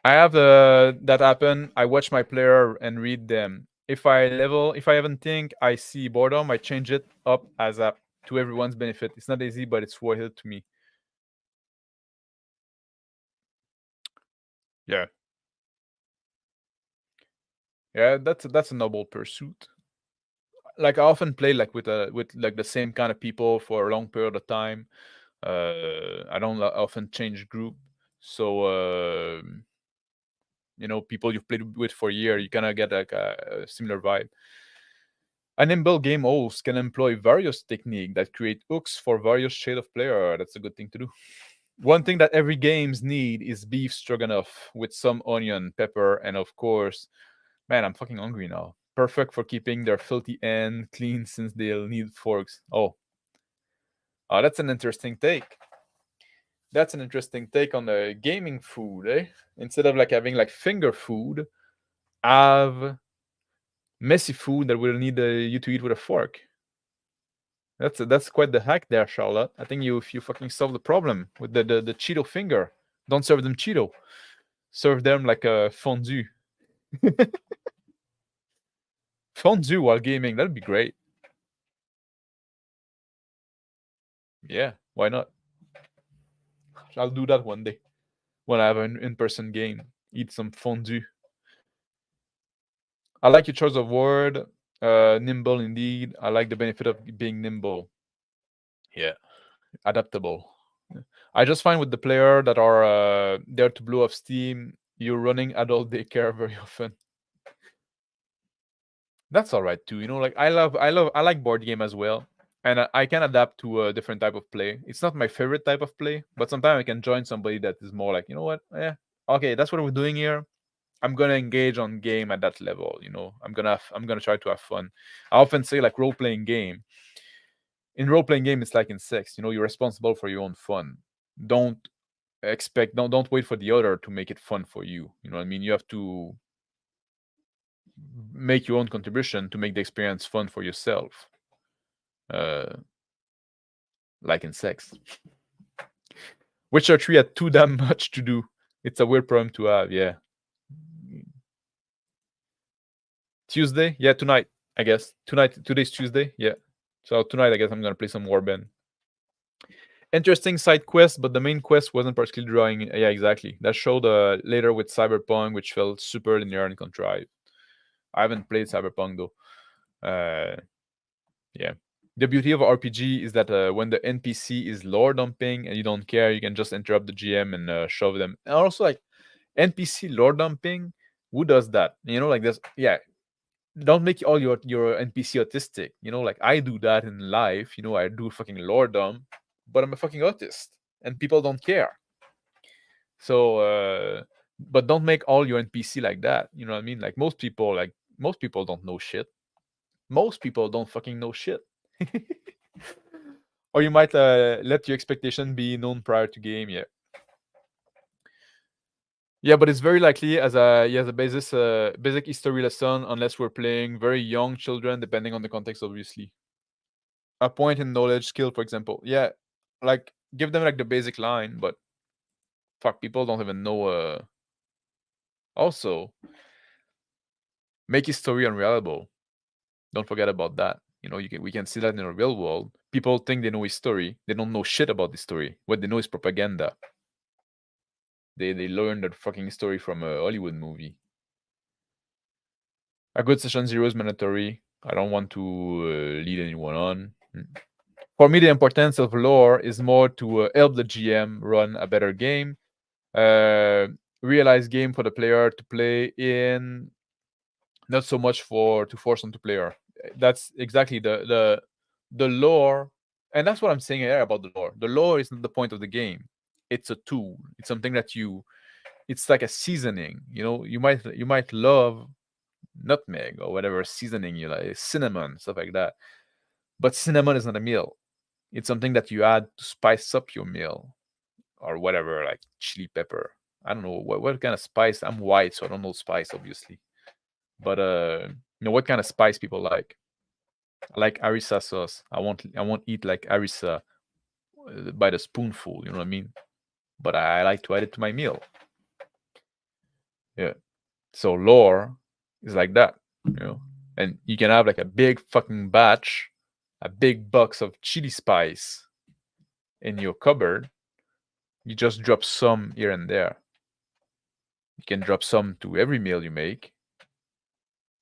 I have that happen. I watch my player and read them. If I haven't think, I see boredom, I change it up as a to everyone's benefit. It's not easy, but it's worth it to me. Yeah. Yeah, that's a noble pursuit. Like I often play like with like the same kind of people for a long period of time. I don't often change group, so people you've played with for a year, you kind of get like a similar vibe. An nimble game host can employ various techniques that create hooks for various shade of player. That's a good thing to do. One thing that every games need is beef stroganoff with some onion, pepper, and of course, man, I'm fucking hungry now. Perfect for keeping their filthy end clean since they'll need forks. Oh, that's an interesting take. That's an interesting take on the gaming food, eh? Instead of like having like finger food, have messy food that will need you to eat with a fork. That's quite the hack there, Charlotte. I think you fucking solve the problem with the Cheeto finger. Don't serve them Cheeto. Serve them like a fondue. Fondue while gaming, that'd be great. Yeah, why not? I'll do that one day when I have an in-person game. Eat some fondue. I like your choice of word. Nimble indeed. I like the benefit of being nimble. Yeah, adaptable. I just find with the player that are there to blow off steam, you're running adult daycare very often. That's all right too. Like I like board game as well, and I can adapt to a different type of play. It's not my favorite type of play, but sometimes I can join somebody that is more like, you know what, yeah, okay, that's what we're doing here. I'm gonna engage on game at that level. I'm gonna try to have fun. I often say like role playing game. In role playing game, it's like in sex. You're responsible for your own fun. Don't don't wait for the other to make it fun for you. You know what I mean? You have to make your own contribution to make the experience fun for yourself. Like in sex. Witcher 3 had too damn much to do. It's a weird problem to have, yeah. Tuesday? Yeah, tonight, I guess. Today's Tuesday, yeah. So tonight, I guess I'm gonna play some Warband. Interesting side quest, but the main quest wasn't particularly drawing. Yeah, exactly. That showed later with Cyberpunk, which felt super linear and contrived. I haven't played Cyberpunk though. Yeah. The beauty of RPG is that when the NPC is lore dumping and you don't care, you can just interrupt the GM and shove them. And also, like NPC lore dumping, who does that? Like this. Yeah, don't make all your NPC autistic. Like I do that in life. I do fucking lore dump, but I'm a fucking autist, and people don't care. So, but don't make all your NPC like that. You know what I mean? Like most people don't know shit. Most people don't fucking know shit. Or you might let your expectation be known prior to game. Yeah. Yeah, but it's very likely as a basic history lesson, unless we're playing very young children, depending on the context, obviously. A point in knowledge skill, for example. Yeah, like give them like the basic line, but fuck, people don't even know. Also, make history unreliable. Don't forget about that. We can see that in the real world. People think they know history. They don't know shit about the story. What they know is propaganda. They learned that fucking story from a Hollywood movie. A good session 0 is mandatory. I don't want to lead anyone on. For me, the importance of lore is more to help the GM run a better game, realize game for the player to play in, not so much to force onto player. That's exactly the lore, and that's what I'm saying here about the lore. The lore isn't the point of the game. It's a tool. It's something that it's like a seasoning. You might love nutmeg or whatever seasoning you like, cinnamon, stuff like that. But cinnamon is not a meal. It's something that you add to spice up your meal or whatever, like chili pepper. I don't know what kind of spice. I'm white, so I don't know spice, obviously. But what kind of spice people like? I like harissa sauce. I won't eat like harissa by the spoonful. You know what I mean? But I like to add it to my meal. Yeah. So lore is like that, and you can have like a big fucking batch, a big box of chili spice in your cupboard. You just drop some here and there. You can drop some to every meal you make,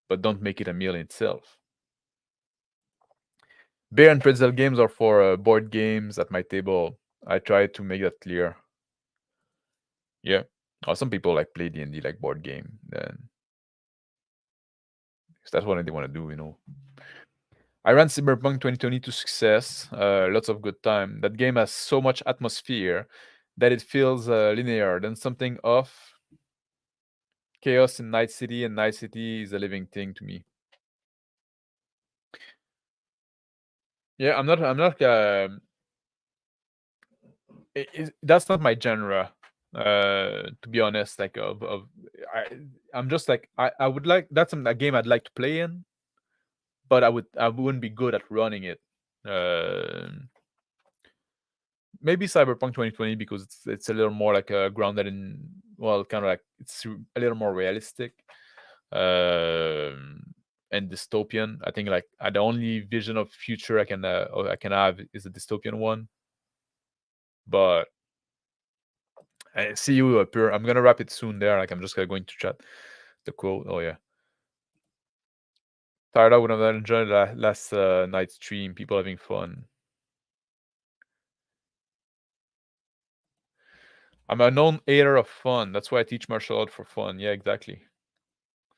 but don't make it a meal in itself. Beer and pretzel games are for board games at my table. I try to make that clear. Yeah. Or some people like play D&D like board game. Then that's what they want to do. I ran Cyberpunk 2020 to success. Lots of good time. That game has so much atmosphere that it feels linear. Then something off. Chaos in Night City, and Night City is a living thing to me. Yeah, I'm not. That's not my genre. To be honest, like I'm just like I would like that's a game I'd like to play in, but I wouldn't be good at running it. Maybe Cyberpunk 2020 because it's a little more like grounded in kind of like it's a little more realistic and dystopian. I think like the only vision of future I can have is a dystopian one. But I see you appear. I'm gonna wrap it soon there. Like I'm just going to chat the quote. Oh yeah. Tired out would have enjoyed last night's stream. People having fun. I'm a known hater of fun. That's why I teach martial art for fun. Yeah, exactly.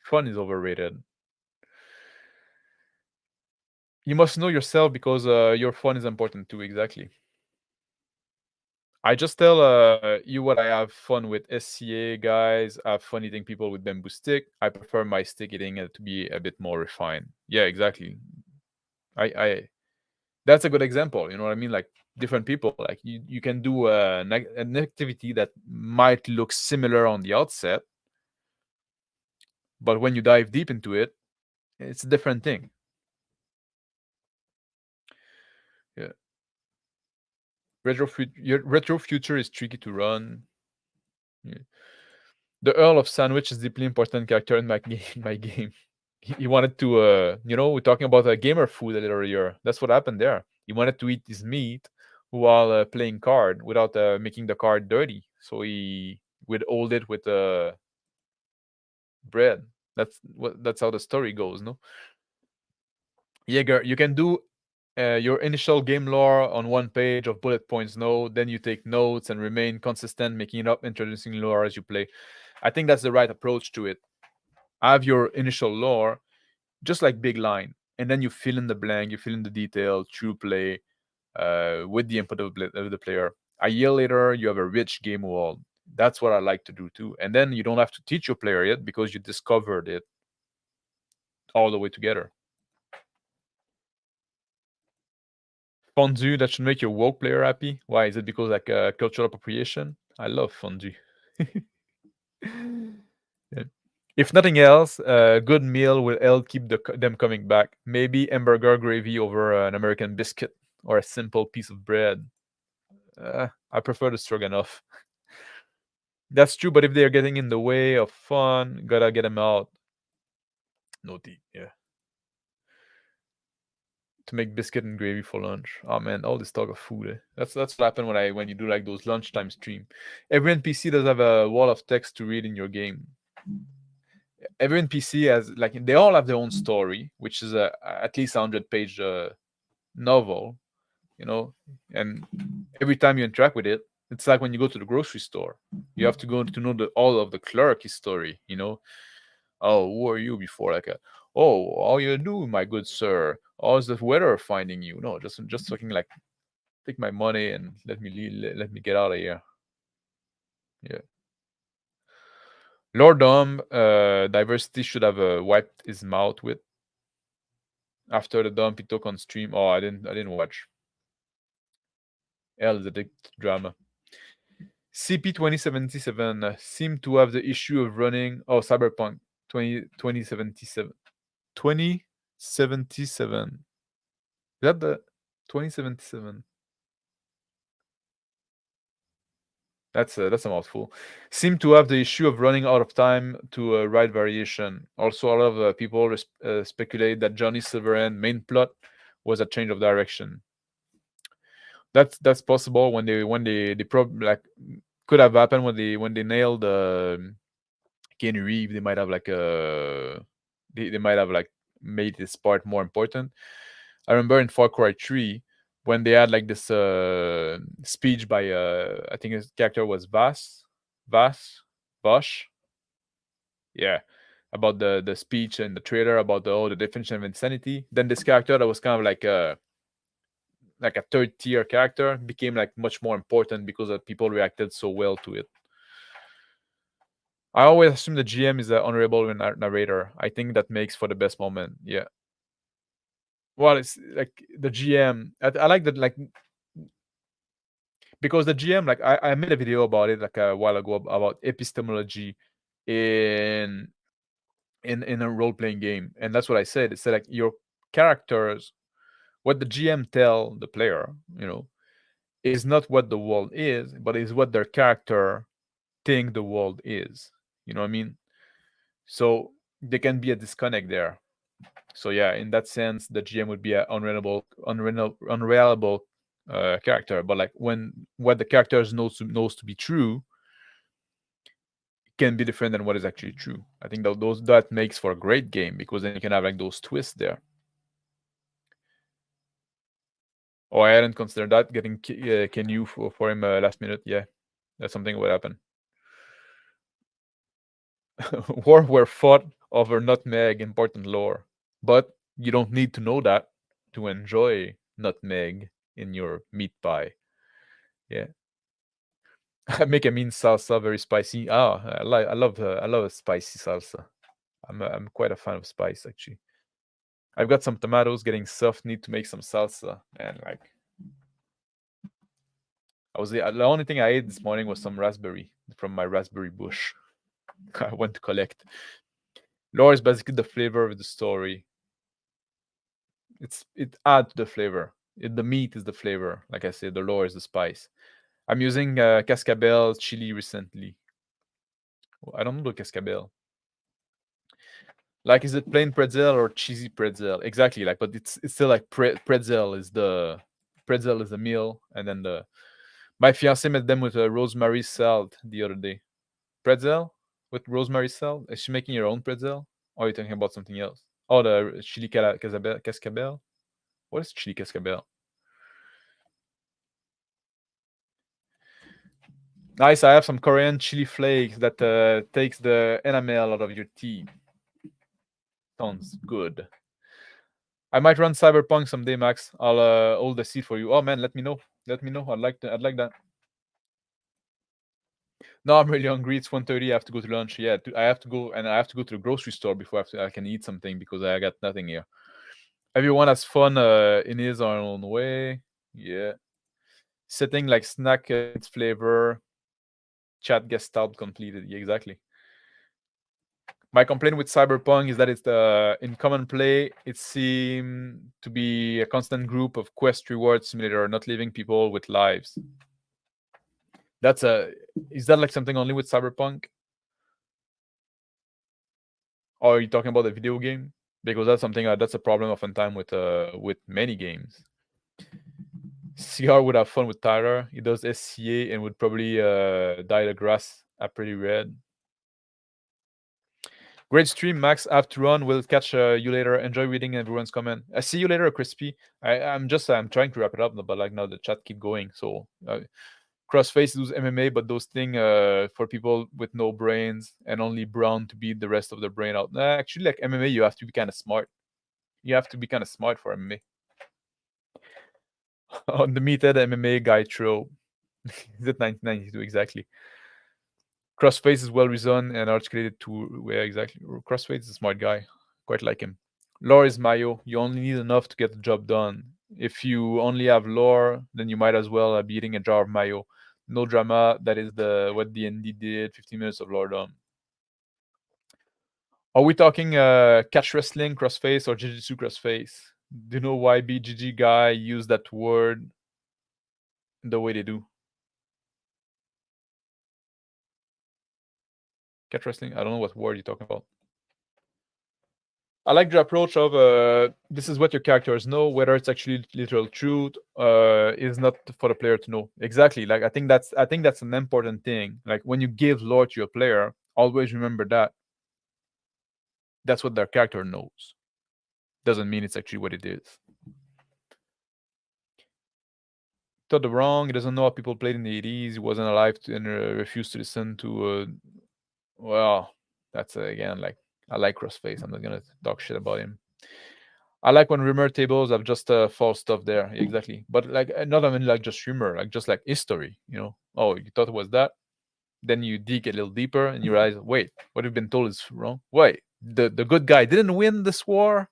Fun is overrated. You must know yourself because your fun is important too. Exactly. I just tell you what I have fun with SCA guys. I have fun eating people with bamboo stick. I prefer my stick eating to be a bit more refined. Yeah, exactly. I that's a good example. You know what I mean? Like different people. Like you can do an activity that might look similar on the outset, but when you dive deep into it, it's a different thing. Yeah. Retro future is tricky to run. Yeah. The Earl of Sandwich is deeply important character in my game. He wanted to, we're talking about gamer food a little earlier. That's what happened there. He wanted to eat his meat while playing card without making the card dirty. So he would hold it with bread. That's how the story goes, no? Jaeger, you can do your initial game lore on one page of bullet points, no? Then you take notes and remain consistent, making it up, introducing lore as you play. I think that's the right approach to it. Have your initial lore, just like big line, and then you fill in the blank, you fill in the detail through play with the input of the player. A year later, you have a rich game world. That's what I like to do too. And then you don't have to teach your player yet because you discovered it all the way together. Fondue that should make your woke player happy. Why is it? Because like cultural appropriation? I love fondue. Yeah. If nothing else, a good meal will help keep them coming back. Maybe hamburger gravy over an American biscuit or a simple piece of bread. I prefer the stroganoff. That's true, but if they're getting in the way of fun, gotta get them out. Naughty, yeah. To make biscuit and gravy for lunch. Oh man, all this talk of food. That's what happened when you do like those lunchtime stream. Every NPC does have a wall of text to read in your game. Every NPC has they all have their own story, which is at least 100-page novel, and every time you interact with it, it's like when you go to the grocery store. You have to go to know all of the clerk story. Oh, who are you before oh, how you do, my good sir? How's the weather finding you? No, just talking like, take my money and let me get out of here. Yeah. Lord Dom, Diversity should have wiped his mouth with after the dump he took on stream. Oh, I didn't watch. L is addicted to drama. CP 2077 seemed to have the issue of running. Oh, Cyberpunk 2077. 2077. Is that the 2077? That's a mouthful. Seem to have the issue of running out of time to write variation. Also, a lot of people speculate that Johnny Silverhand main plot was a change of direction. That's possible when they like could have happened when they nailed Keanu Reeves. They might have like they might have like made this part more important. I remember in Far Cry 3 when they had like this speech by I think his character was Bosch, yeah, about the speech and the trailer about the definition of insanity. Then this character that was kind of like a third tier character became like much more important because people reacted so well to it. I always assume the GM is an honorable narrator. I think that makes for the best moment. Yeah. Well, it's like the GM. I like that, like because the GM, like I made a video about it like a while ago about epistemology in a role playing game, and that's what I said. It said like your characters, what the GM tell the player, is not what the world is, but is what their character think the world is. You know what I mean? So there can be a disconnect there. So yeah, in that sense, the GM would be an unreliable character. But like when what the characters knows to be true can be different than what is actually true. I think that makes for a great game because then you can have like those twists there. Oh, I hadn't considered that getting Kenyu for him last minute. Yeah, that's something would happen. War were fought over nutmeg, important lore, but you don't need to know that to enjoy nutmeg in your meat pie. Yeah. I make a mean salsa, very spicy. I love a spicy salsa. I'm quite a fan of spice actually. I've got some tomatoes getting soft. Need to make some salsa, and like the only thing I ate this morning was some raspberry from my raspberry bush. I went to collect. Lore is basically the flavor of the story. It adds to the flavor. The meat is the flavor. Like I said, the lore is the spice. I'm using cascabel chili recently. I don't know the cascabel. Like, is it plain pretzel or cheesy pretzel? Exactly. Like, but it's still like pretzel is the meal, and then my fiance met them with a rosemary salad the other day. Pretzel with rosemary salad. Is she making your own pretzel? Or are you talking about something else? Oh, the chili cascabel. What is chili cascabel? Nice. I have some Korean chili flakes that takes the enamel out of your teeth. Sounds good. I might run Cyberpunk someday, Max. I'll hold the seat for you. Oh man, let me know. Let me know. I'd like that. No, I'm really hungry. It's 1:30. I have to go to lunch. Yeah, I have to go, and I have to go to the grocery store before I can eat something because I got nothing here. Everyone has fun in his own way. Yeah. Setting like snack its flavor. Chat gestalt completed. Yeah, exactly. My complaint with Cyberpunk is that it's in common play. It seems to be a constant group of quest reward simulator, not leaving people with lives. Is that like something only with Cyberpunk? Or are you talking about the video game? Because that's something that's a problem oftentimes with many games. CR would have fun with Tyler. He does SCA and would probably dye the grass a pretty red. Great stream, Max. I have to run. We'll catch you later. Enjoy reading everyone's comment. I see you later, Crispy. I'm trying to wrap it up, but like now the chat keep going. So Crossface does MMA, but those things for people with no brains and only brown to beat the rest of their brain out. Actually, like MMA, you have to be kind of smart. You have to be kind of smart for MMA. On the meathead MMA guy trope. Is it 1992 exactly? Crossface is well reasoned and articulated to where exactly. Crossface is a smart guy. Quite like him. Lore is Mayo. You only need enough to get the job done. If you only have lore, then you might as well be eating a jar of mayo. No drama. That is what D&D did. 15 minutes of lore done. Are we talking catch wrestling crossface or jiu-jitsu crossface? Do you know why BGG guy used that word the way they do? Catch wrestling? I don't know what word you're talking about. I like the approach of this is what your characters know, whether it's actually literal truth is not for the player to know. Exactly. Like I think that's an important thing. Like when you give lore to your player, always remember that. That's what their character knows. Doesn't mean it's actually what it is. Todd the wrong. He doesn't know how people played in the 80s. He wasn't alive and refused to listen to. Well, that's again like I like Crossface. I'm not gonna talk shit about him. I like when rumor tables have just false stuff there. Exactly, but like not even like just rumor, like just like history. You know, oh, you thought it was that. Then you dig a little deeper and you realize, wait, what you've been told is wrong. Wait, the good guy didn't win this war.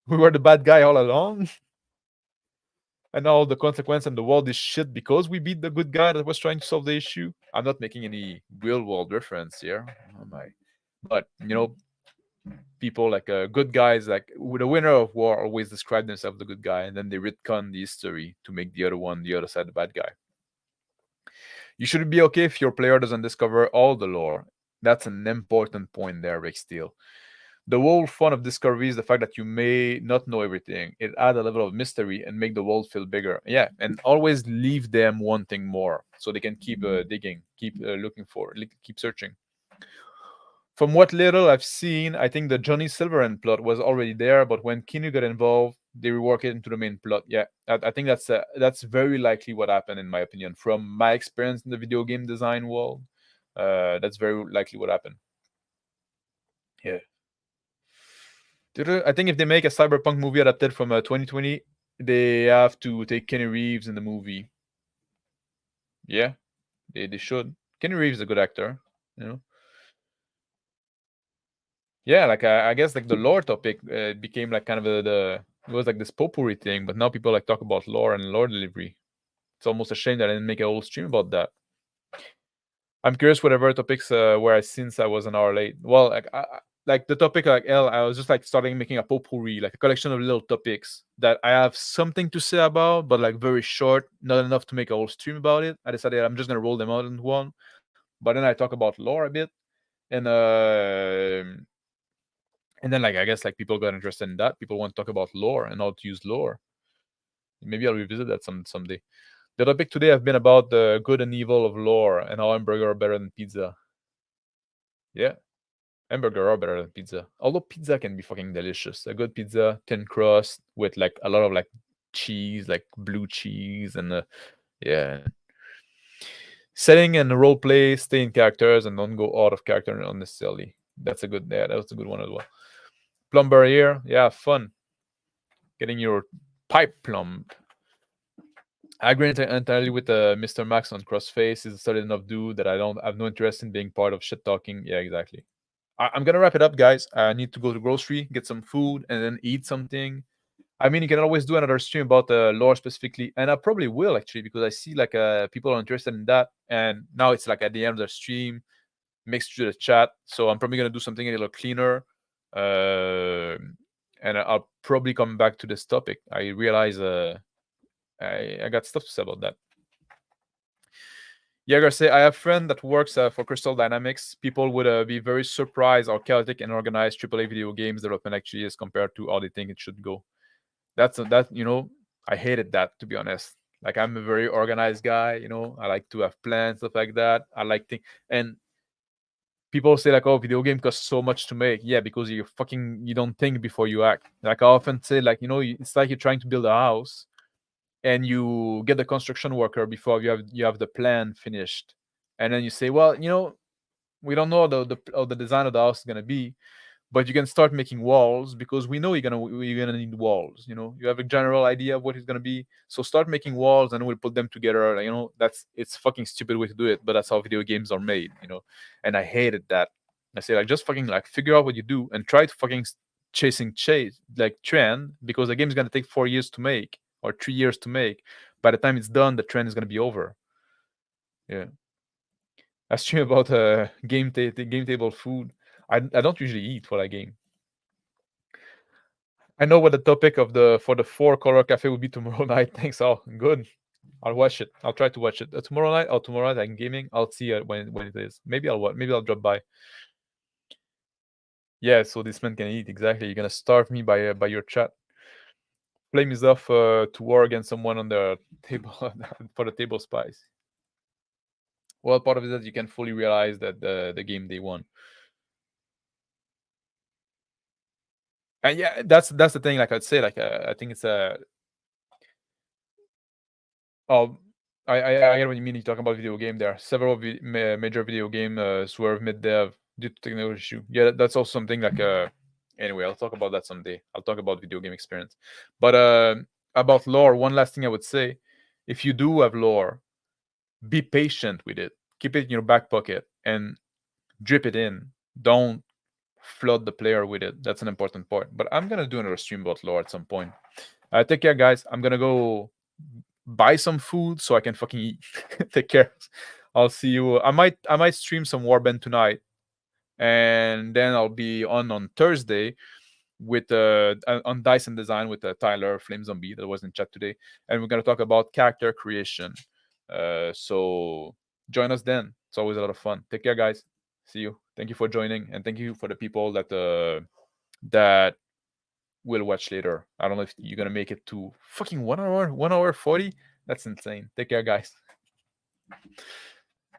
We were the bad guy all along. And now the consequence and the world is shit because we beat the good guy that was trying to solve the issue. I'm not making any real world reference here. Oh my. But, you know, people like good guys, like the winner of war always describe themselves the good guy, and then they retcon the history to make the other side, the bad guy. You should be okay if your player doesn't discover all the lore. That's an important point there, Rick Steele. The whole fun of discovery is the fact that you may not know everything. It adds a level of mystery and make the world feel bigger. Yeah, and always leave them wanting more, so they can keep digging, keep looking for, keep searching. From what little I've seen, I think the Johnny Silverhand plot was already there, but when Keanu got involved, they reworked it into the main plot. Yeah, I think that's very likely what happened, in my opinion. From my experience in the video game design world, that's very likely what happened. Yeah. I think if they make a cyberpunk movie adapted from 2020, they have to take Kenny Reeves in the movie. Yeah, they should. Kenny Reeves is a good actor, you know. Yeah, like I guess like the lore topic became like kind of it was like this potpourri thing, but now people like talk about lore and lore delivery. It's almost a shame that I didn't make a whole stream about that. I'm curious whatever topics where since I was an hour late. Well, like the topic like I was just like starting making a potpourri, like a collection of little topics that I have something to say about, but like very short, not enough to make a whole stream about it. I decided I'm just gonna roll them out into one, but then I talk about lore a bit, and then like I guess like people got interested in that. People want to talk about lore and how to use lore. Maybe I'll revisit that someday. The topic today have been about the good and evil of lore and how hamburger are better than pizza. Yeah. Hamburger are better than pizza. Although pizza can be fucking delicious. A good pizza, thin crust with like a lot of like cheese, like blue cheese, and yeah. Setting and role play, stay in characters, and don't go out of character unnecessarily. That's a good. Yeah, that was a good one as well. Plumber here, yeah, fun. Getting your pipe plumbed. I agree entirely with Mr. Max on Crossface. He's a solid enough dude that I don't have no interest in being part of shit talking. Yeah, exactly. I'm gonna wrap it up, guys. I need to go to grocery, get some food, and then eat something. I mean, you can always do another stream about lore specifically, and I probably will actually because I see like people are interested in that, and now it's like at the end of the stream, mixed through the chat. So I'm probably gonna do something a little cleaner, and I'll probably come back to this topic. I realize I got stuff to say about that. Jaeger say, I have a friend that works for Crystal Dynamics. People would be very surprised how chaotic and organized AAA video games development actually is compared to how they think it should go. That you know, I hated that, to be honest. Like I'm a very organized guy, you know. I like to have plans, stuff like that. I like things, and people say like, "Oh, video game costs so much to make." Yeah, because you don't think before you act. Like I often say, like it's like you're trying to build a house and you get the construction worker before you have the plan finished, and then you say, well, we don't know how the design of the house is gonna be, but you can start making walls because we know you're gonna need walls. You have a general idea of what it's gonna be, so start making walls and we'll put them together. It's fucking stupid way to do it, but that's how video games are made. And I hated that. I say like just fucking like figure out what you do and try to fucking chase like trend, because the game is gonna take 4 years to make or 3 years to make. By the time it's done, the trend is gonna be over. Yeah. I stream about game table food. I don't usually eat while I game. I know what the topic of the for the 4 color cafe will be tomorrow night. Thanks all. Good. I'll watch it. I'll try to watch it tomorrow night. Or tomorrow night I'm gaming. I'll see when it is. Maybe I'll drop by. Yeah. So this man can eat. Exactly. You're gonna starve me by your chat. Flame is off to war against someone on the table for the table spice. Well, part of it is that you can fully realize that the game they won. And yeah, that's the thing. Like I'd say, like I think it's a. Oh, I get what you mean. You talking about video game. There are several major video game swerve mid dev due to technical issue. Yeah, that's also something like Anyway, I'll talk about that someday. I'll talk about video game experience. But about lore, one last thing I would say: if you do have lore, be patient with it. Keep it in your back pocket and drip it in. Don't flood the player with it. That's an important part. But I'm gonna do another stream about lore at some point. Take care, guys. I'm gonna go buy some food so I can fucking eat. Take care. I'll see you. I might stream some Warband tonight, and then I'll be on Thursday with on Dice and Design with Tyler Flame Zombie that was in chat today, and we're gonna talk about character creation. So join us then. It's always a lot of fun. Take care, guys. See you. Thank you for joining, and thank you for the people that will watch later. I don't know if you're gonna make it to fucking 1 hour, 1 hour 40. That's insane. Take care, guys.